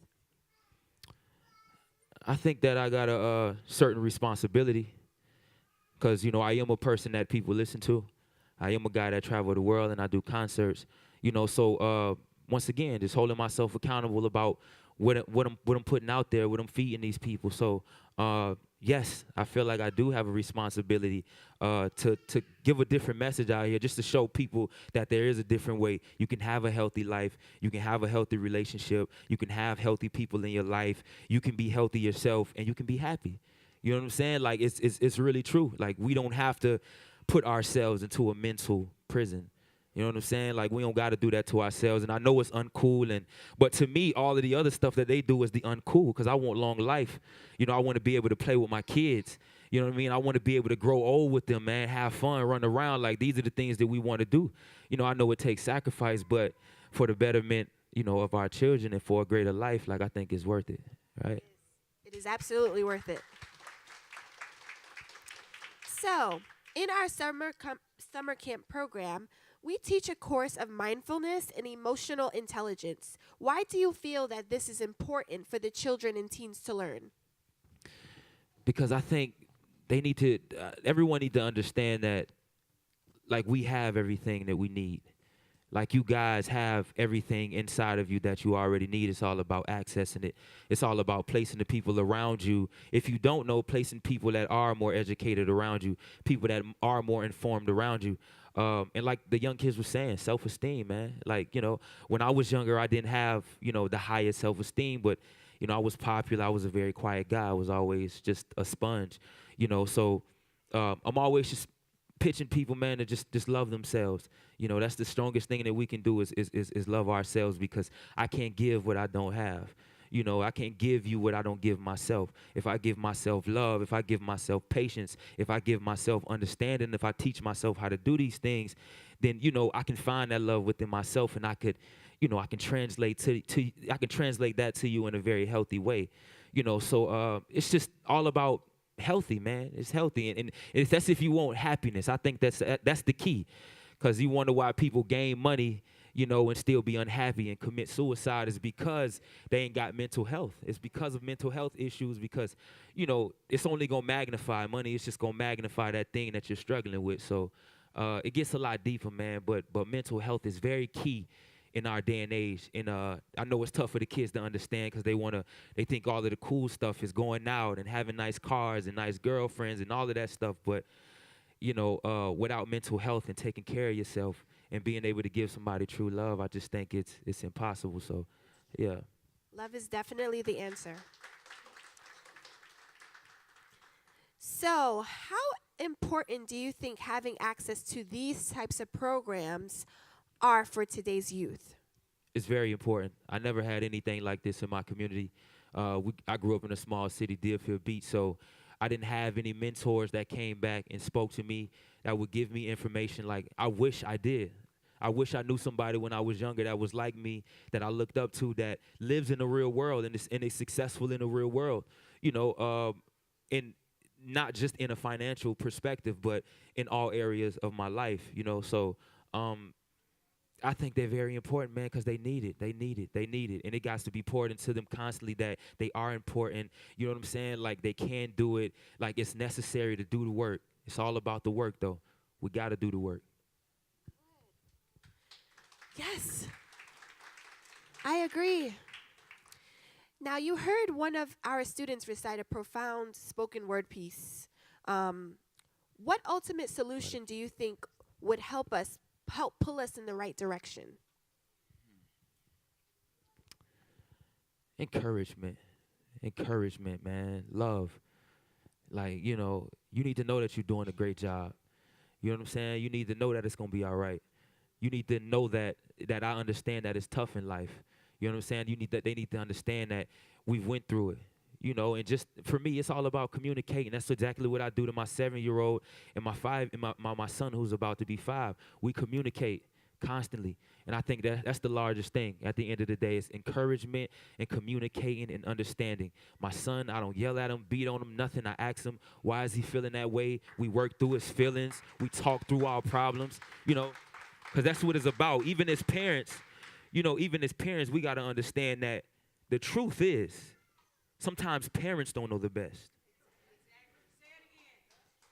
I think that I got a certain responsibility because, you know, I am a person that people listen to. I am a guy that travel the world and I do concerts, you know, so once again, just holding myself accountable about what I'm putting out there, what I'm feeding these people. So, yes, I feel like I do have a responsibility to give a different message out here, just to show people that there is a different way. You can have a healthy life. You can have a healthy relationship. You can have healthy people in your life. You can be healthy yourself, and you can be happy. You know what I'm saying? Like, it's really true. Like, we don't have to put ourselves into a mental prison. You know what I'm saying? Like, we don't got to do that to ourselves. And I know it's uncool. But to me, all of the other stuff that they do is the uncool, because I want long life. You know, I want to be able to play with my kids. You know what I mean? I want to be able to grow old with them, man, have fun, run around. Like, these are the things that we want to do. You know, I know it takes sacrifice, but for the betterment, you know, of our children and for a greater life, like, I think it's worth it, right? It is absolutely worth it. So, in our summer camp program, we teach a course of mindfulness and emotional intelligence. Why do you feel that this is important for the children and teens to learn? Because I think they need to, everyone need to understand that, like, we have everything that we need. Like, you guys have everything inside of you that you already need. It's all about accessing it. It's all about placing the people around you. If you don't know, placing people that are more educated around you, people that are more informed around you. And like the young kids were saying, self-esteem, man. Like, you know, when I was younger, I didn't have, you know, the highest self-esteem, but, you know, I was popular. I was a very quiet guy. I was always just a sponge, you know. So I'm always just pitching people, man, to just love themselves. You know, that's the strongest thing that we can do is love ourselves, because I can't give what I don't have. You know, I can't give you what I don't give myself. If I give myself love, if I give myself patience, if I give myself understanding, if I teach myself how to do these things, then, you know, I can find that love within myself, and I could, you know, I can translate that to you in a very healthy way. You know, so it's just all about healthy, man. It's healthy, and that's if you want happiness. I think that's the key, because you wonder why people gain money, you know, and still be unhappy and commit suicide, is because they ain't got mental health. It's because of mental health issues, because, you know, it's only going to magnify money. It's just going to magnify that thing that you're struggling with. So it gets a lot deeper, man, but mental health is very key in our day and age. And I know it's tough for the kids to understand because they think all of the cool stuff is going out and having nice cars and nice girlfriends and all of that stuff. But, you know, without mental health and taking care of yourself and being able to give somebody true love, I just think it's impossible. So, yeah. Love is definitely the answer. So, how important do you think having access to these types of programs are for today's youth? It's very important. I never had anything like this in my community. I grew up in a small city, Deerfield Beach, so I didn't have any mentors that came back and spoke to me that would give me information like I wish I did. I wish I knew somebody when I was younger that was like me, that I looked up to, that lives in the real world and is successful in the real world. You know, and not just in a financial perspective, but in all areas of my life. You know, so I think they're very important, man, because they need it. They need it. They need it. And it got to be poured into them constantly that they are important. You know what I'm saying? Like, they can do it. Like, it's necessary to do the work. It's all about the work, though. We got to do the work. Yes, I agree. Now, you heard one of our students recite a profound spoken word piece. What ultimate solution do you think would help pull us in the right direction? Encouragement, man. Love. Like, you know, you need to know that you're doing a great job. You know what I'm saying? You need to know that it's going to be all right. You need to know that I understand that it's tough in life. You know what I'm saying? They need to understand that we've went through it. You know, and just for me, it's all about communicating. That's exactly what I do to my 7-year-old and my son who's about to be 5. We communicate constantly. And I think that's the largest thing at the end of the day is encouragement and communicating and understanding. My son, I don't yell at him, beat on him, nothing. I ask him, why is he feeling that way? We work through his feelings. We talk through our problems, you know, because that's what it's about. Even as parents, we got to understand that the truth is sometimes parents don't know the best.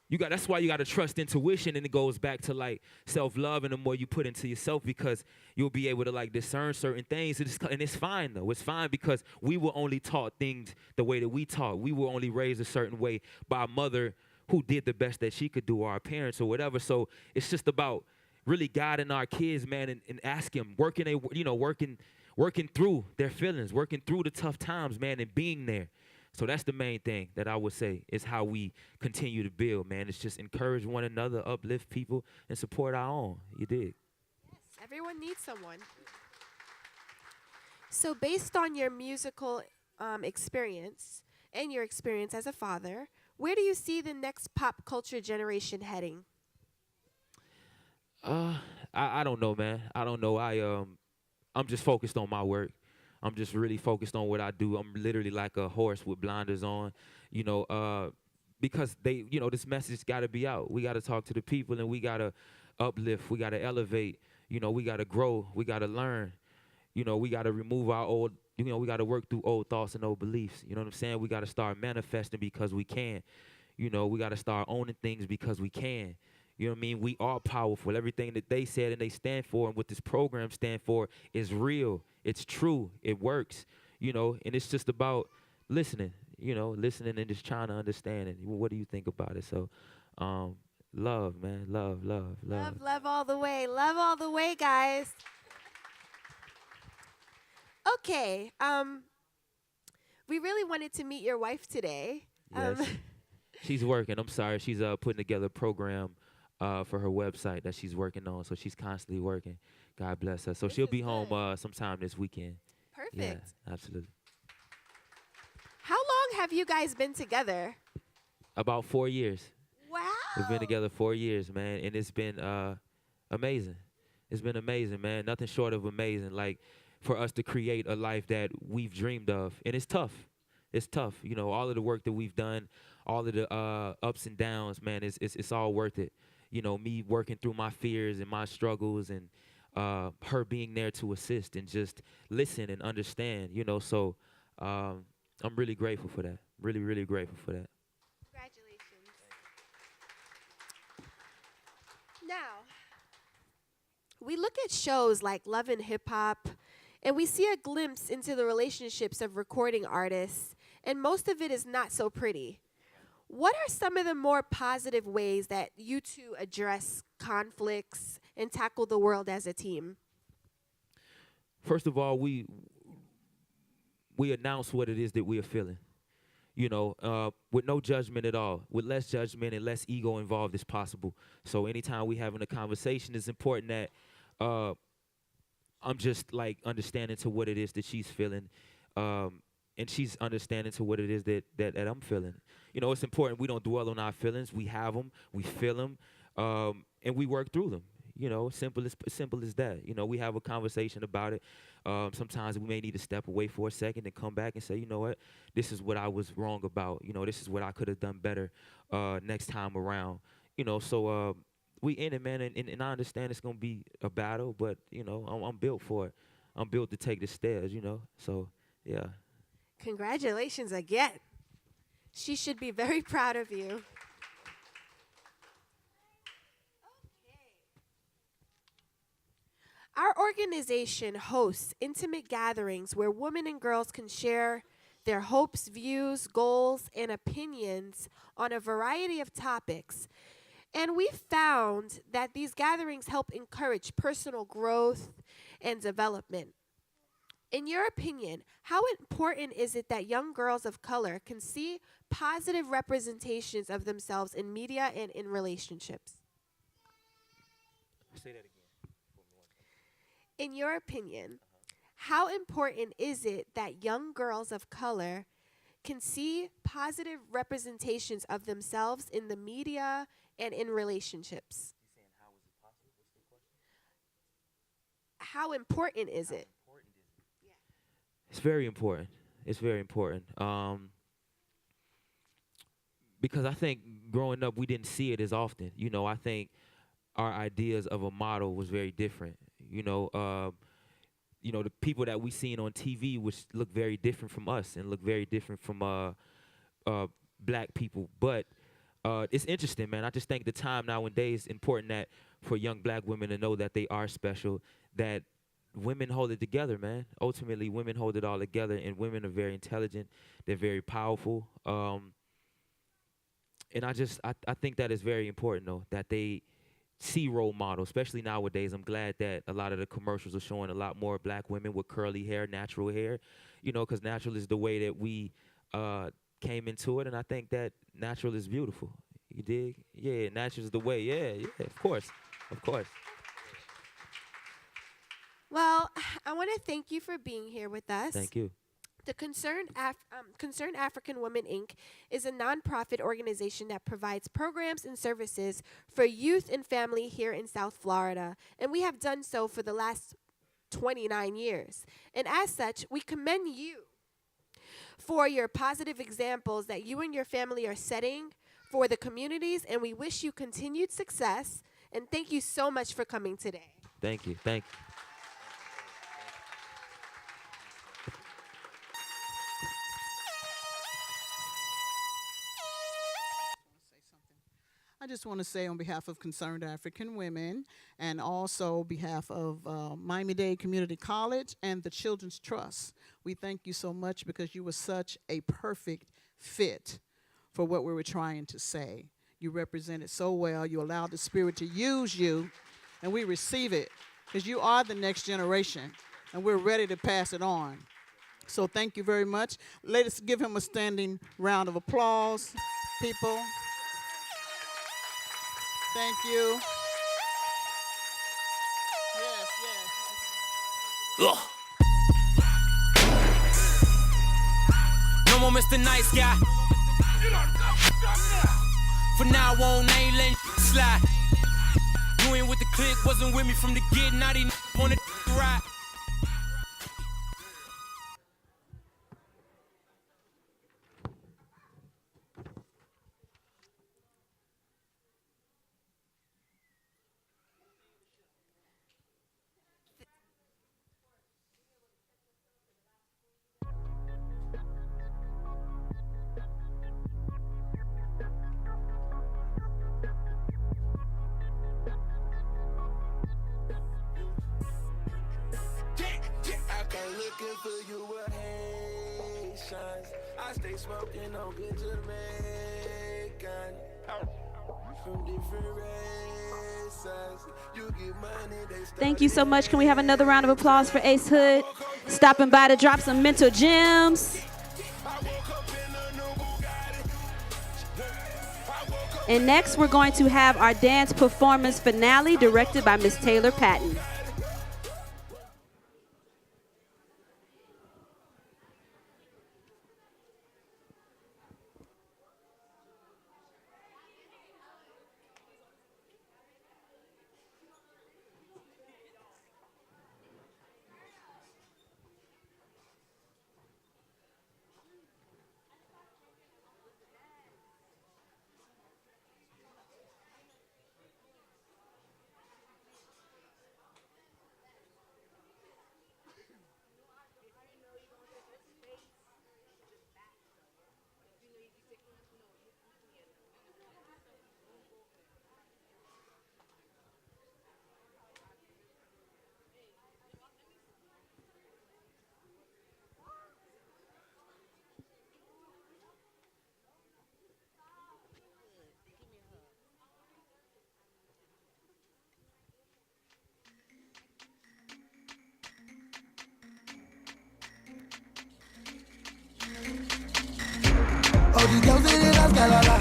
That's why you got to trust intuition, and it goes back to like self-love, and the more you put into yourself, because you'll be able to like discern certain things, and it's fine though. It's fine because we were only taught things the way that we taught. We were only raised a certain way by a mother who did the best that she could do, or our parents or whatever. So it's just about really guiding our kids, man, and asking them, working through their feelings, working through the tough times, man, and being there. So that's the main thing that I would say is how we continue to build, man. It's just encourage one another, uplift people, and support our own. You dig? Yes, everyone needs someone. So based on your musical experience and your experience as a father, where do you see the next pop culture generation heading? I don't know, man. I don't know. I'm just focused on my work. I'm just really focused on what I do. I'm literally like a horse with blinders on, because this message got to be out. We got to talk to the people, and we got to uplift. We got to elevate. We got to grow. We got to learn. We got to remove our old, we got to work through old thoughts and old beliefs. You know what I'm saying? We got to start manifesting because we can. We got to start owning things because we can. You know what I mean? We are powerful. Everything that they said and they stand for and what this program stand for is real. It's true. It works. And it's just about listening, listening and just trying to understand it. What do you think about it? So, love, man. Love. Love all the way. Love all the way, guys. Okay. We really wanted to meet your wife today. Yes. She's working. I'm sorry. She's putting together a program for her website that she's working on, so she's constantly working. God bless her. So she'll be home sometime this weekend. Perfect. Yeah, absolutely. How long have you guys been together? About 4 years. Wow. We've been together 4 years, man, and it's been amazing. It's been amazing, man. Nothing short of amazing. Like, for us to create a life that we've dreamed of, and it's tough. It's tough. All of the work that we've done, all of the ups and downs, man, it's all worth it. Me working through my fears and my struggles, and her being there to assist and just listen and understand, so I'm really grateful for that. Really, really grateful for that. Congratulations. Now, We look at shows like Love and Hip Hop, and we see a glimpse into the relationships of recording artists, and most of it is not so pretty. What are some of the more positive ways that you two address conflicts and tackle the world as a team? First of all, we announce what it is that we are feeling, with no judgment at all, with less judgment and less ego involved as possible. So anytime we having a conversation, it's important that I'm just like understanding to what it is that she's feeling, and she's understanding to what it is that I'm feeling. It's important we don't dwell on our feelings. We have them, we feel them, and we work through them. Simple as that. We have a conversation about it. Sometimes we may need to step away for a second and come back and say, you know what, this is what I was wrong about. This is what I could have done better next time around. So we in it, man, and I understand it's gonna be a battle, but I'm built for it. I'm built to take the stairs. So yeah. Congratulations again. She should be very proud of you. Our organization hosts intimate gatherings where women and girls can share their hopes, views, goals, and opinions on a variety of topics. And we found that these gatherings help encourage personal growth and development. In your opinion, how important is it that young girls of color can see positive representations of themselves in media and in relationships? Say that again. In your opinion, how important is it that young girls of color can see positive representations of themselves in the media and in relationships? How important is it? It's very important. It's very important. Because I think growing up, we didn't see it as often. I think our ideas of a model was very different. The people that we seen on TV, which look very different from us and look very different from black people. But it's interesting, man. I just think the time nowadays is important that for young black women to know that they are special, that women hold it together, man. Ultimately, women hold it all together, and women are very intelligent. They're very powerful. And I think that is very important, though, that they see role models, especially nowadays. I'm glad that a lot of the commercials are showing a lot more black women with curly hair, natural hair, because natural is the way that we came into it, and I think that natural is beautiful. You dig? Yeah, natural is the way. Yeah, of course. Well, I want to thank you for being here with us. Thank you. The Concerned African Women, Inc. is a nonprofit organization that provides programs and services for youth and family here in South Florida, and we have done so for the last 29 years. And as such, we commend you for your positive examples that you and your family are setting for the communities, and we wish you continued success, and thank you so much for coming today. Thank you. I just want to say on behalf of Concerned African Women and also behalf of Miami-Dade Community College and the Children's Trust, we thank you so much because you were such a perfect fit for what we were trying to say. You represented so well. You allowed the Spirit to use you, and we receive it because you are the next generation, and we're ready to pass it on. So thank you very much. Let us give him a standing round of applause, people. Thank you. Yes. No more Mr. Nice Guy. For now on, I ain't letting slide. You ain't with the clique, wasn't with me from the get. Now they wanna ride. looking for you with Haitians. I stay smoking on good Jamaican. From different races. You get money, they start. Thank you so much. Can we have another round of applause for Ace Hood stopping by to drop some mental gems? And next, we're going to have our dance performance finale directed by Miss Taylor Patton. All the girls they dance galala.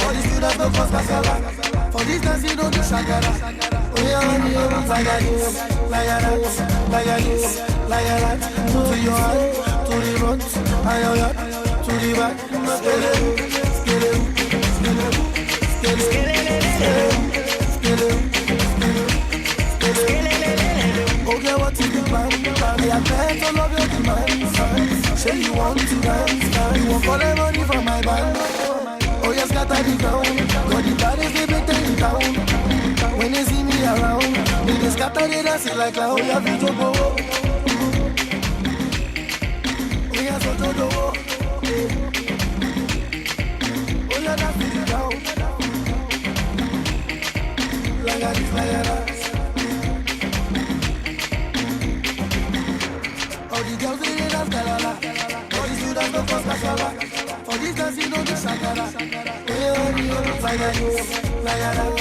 All the students no cause casala. For this dance you don't do shakara. Oh yeah, honey, like a this, like a that, like a this, like a that. To your hand, to the front, and your yacht, to the back. Okay, what you do, man? Me a try to love your demand. Say you want to dance, you want all the money from my band. Oh, you scatter the ground. Got the baddest they better in town. When they see me around, they just scatter the dance like clown. Oh, you to go. Oh, you so to go. Oh, you dance to the ground. Like a this, like a that. All the girls they dance galala. All the students no cause casala. For this dance you know the shakara. Hey honey, like a this, like a that,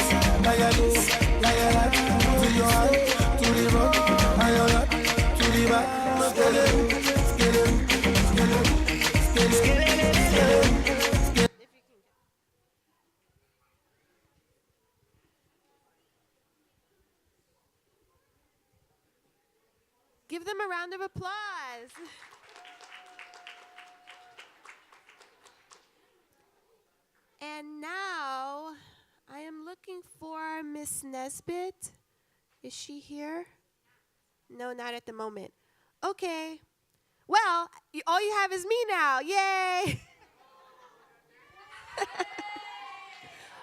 like a this, like a that. To your hand, to the front, and your yacht, to the back. Give them a round of applause. And now I am looking for Miss Nesbitt. Is she here? No, not at the moment. Okay. Well, all you have is me now. Yay!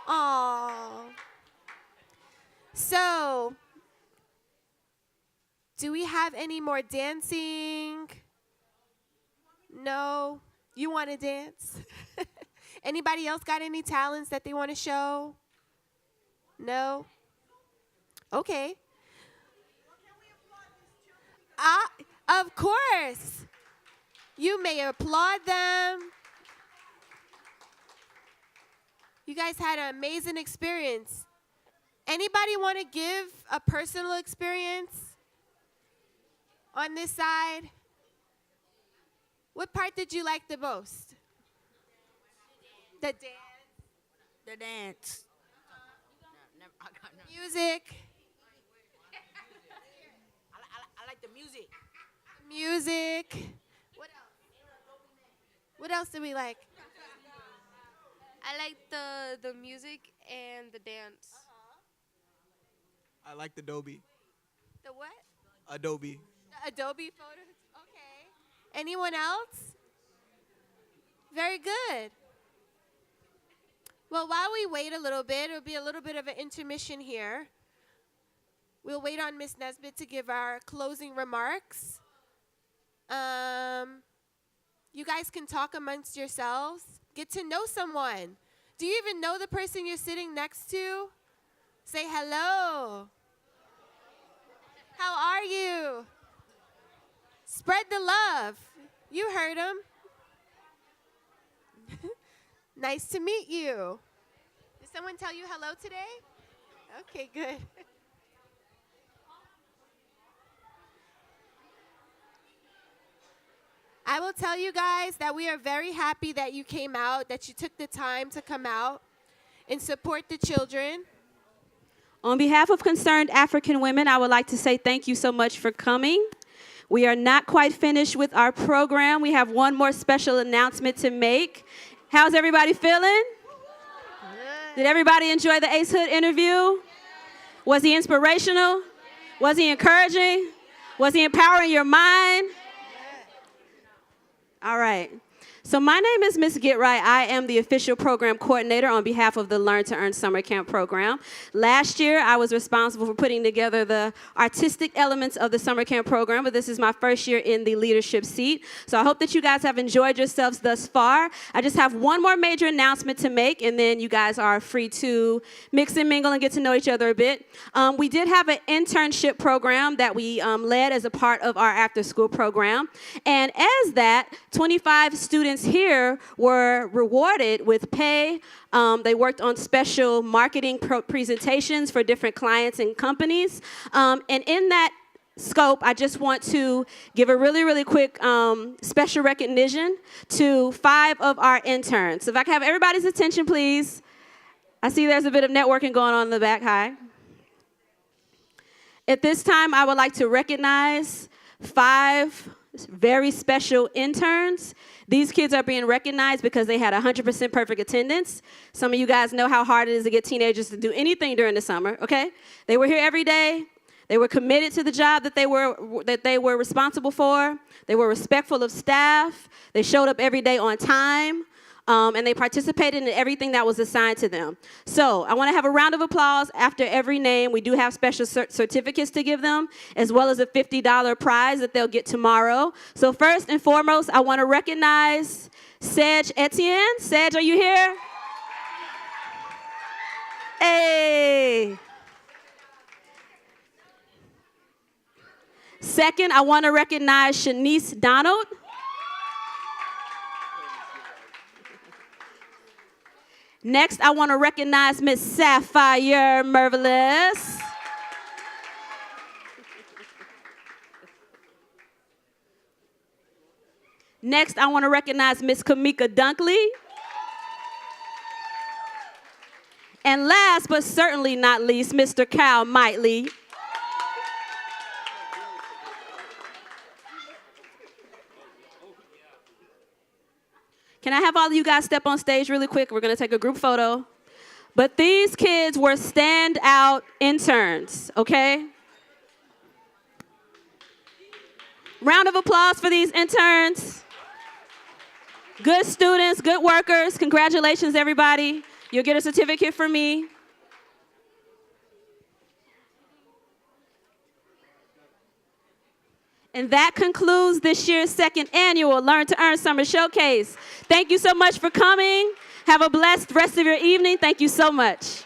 Aww. So, do we have any more dancing? No? You want to dance? Anybody else got any talents that they want to show? No? Okay. Of course. You may applaud them. You guys had an amazing experience. Anybody want to give a personal experience on this side? What part did you like the most? The dance. The dance. Music. I like the music. Music. What else? What else did we like? I like the music and the dance. I like the Adobe. The what? Adobe. The Adobe photos. Okay. Anyone else? Very good. Well, while we wait a little bit, it'll be a little bit of an intermission here. We'll wait on Miss Nesbitt to give our closing remarks. You guys can talk amongst yourselves. Get to know someone. Do you even know the person you're sitting next to? Say hello. How are you? Spread the love. You heard him. Nice to meet you. Did someone tell you hello today? Okay, good. I will tell you guys that we are very happy that you came out, that you took the time to come out and support the children. On behalf of Concerned African Women, I would like to say thank you so much for coming. We are not quite finished with our program. We have one more special announcement to make. How's everybody feeling? Did everybody enjoy the Ace Hood interview? Was he inspirational? Was he encouraging? Was he empowering your mind? All right. So my name is Miss Get Right. I am the official program coordinator on behalf of the Learn to Earn Summer Camp program. Last year, I was responsible for putting together the artistic elements of the summer camp program, but this is my first year in the leadership seat. So I hope that you guys have enjoyed yourselves thus far. I just have one more major announcement to make, and then you guys are free to mix and mingle and get to know each other a bit. We did have an internship program that we led as a part of our after-school program. And as that, 25 students here were rewarded with pay. They worked on special marketing presentations for different clients and companies. And in that scope, I just want to give a really, really quick special recognition to 5 of our interns. So if I can have everybody's attention, please. I see there's a bit of networking going on in the back. Hi. At this time, I would like to recognize 5 very special interns. These kids are being recognized because they had 100% perfect attendance. Some of you guys know how hard it is to get teenagers to do anything during the summer, okay? They were here every day. They were committed to the job that they were responsible for. They were respectful of staff. They showed up every day on time. And they participated in everything that was assigned to them. So I want to have a round of applause after every name. We do have special certificates to give them, as well as a $50 prize that they'll get tomorrow. So first and foremost, I want to recognize Sedge Etienne. Sedge, are you here? Hey. Second, I want to recognize Shanice Donald. Next, I want to recognize Miss Sapphire Merveillous. Next, I want to recognize Miss Kamika Dunkley. And last but certainly not least, Mr. Kyle Mightley. Can I have all of you guys step on stage really quick? We're going to take a group photo. But these kids were standout interns, okay? Round of applause for these interns. Good students, good workers. Congratulations, everybody. You'll get a certificate from me. And that concludes this year's second annual Learn to Earn Summer Showcase. Thank you so much for coming. Have a blessed rest of your evening. Thank you so much.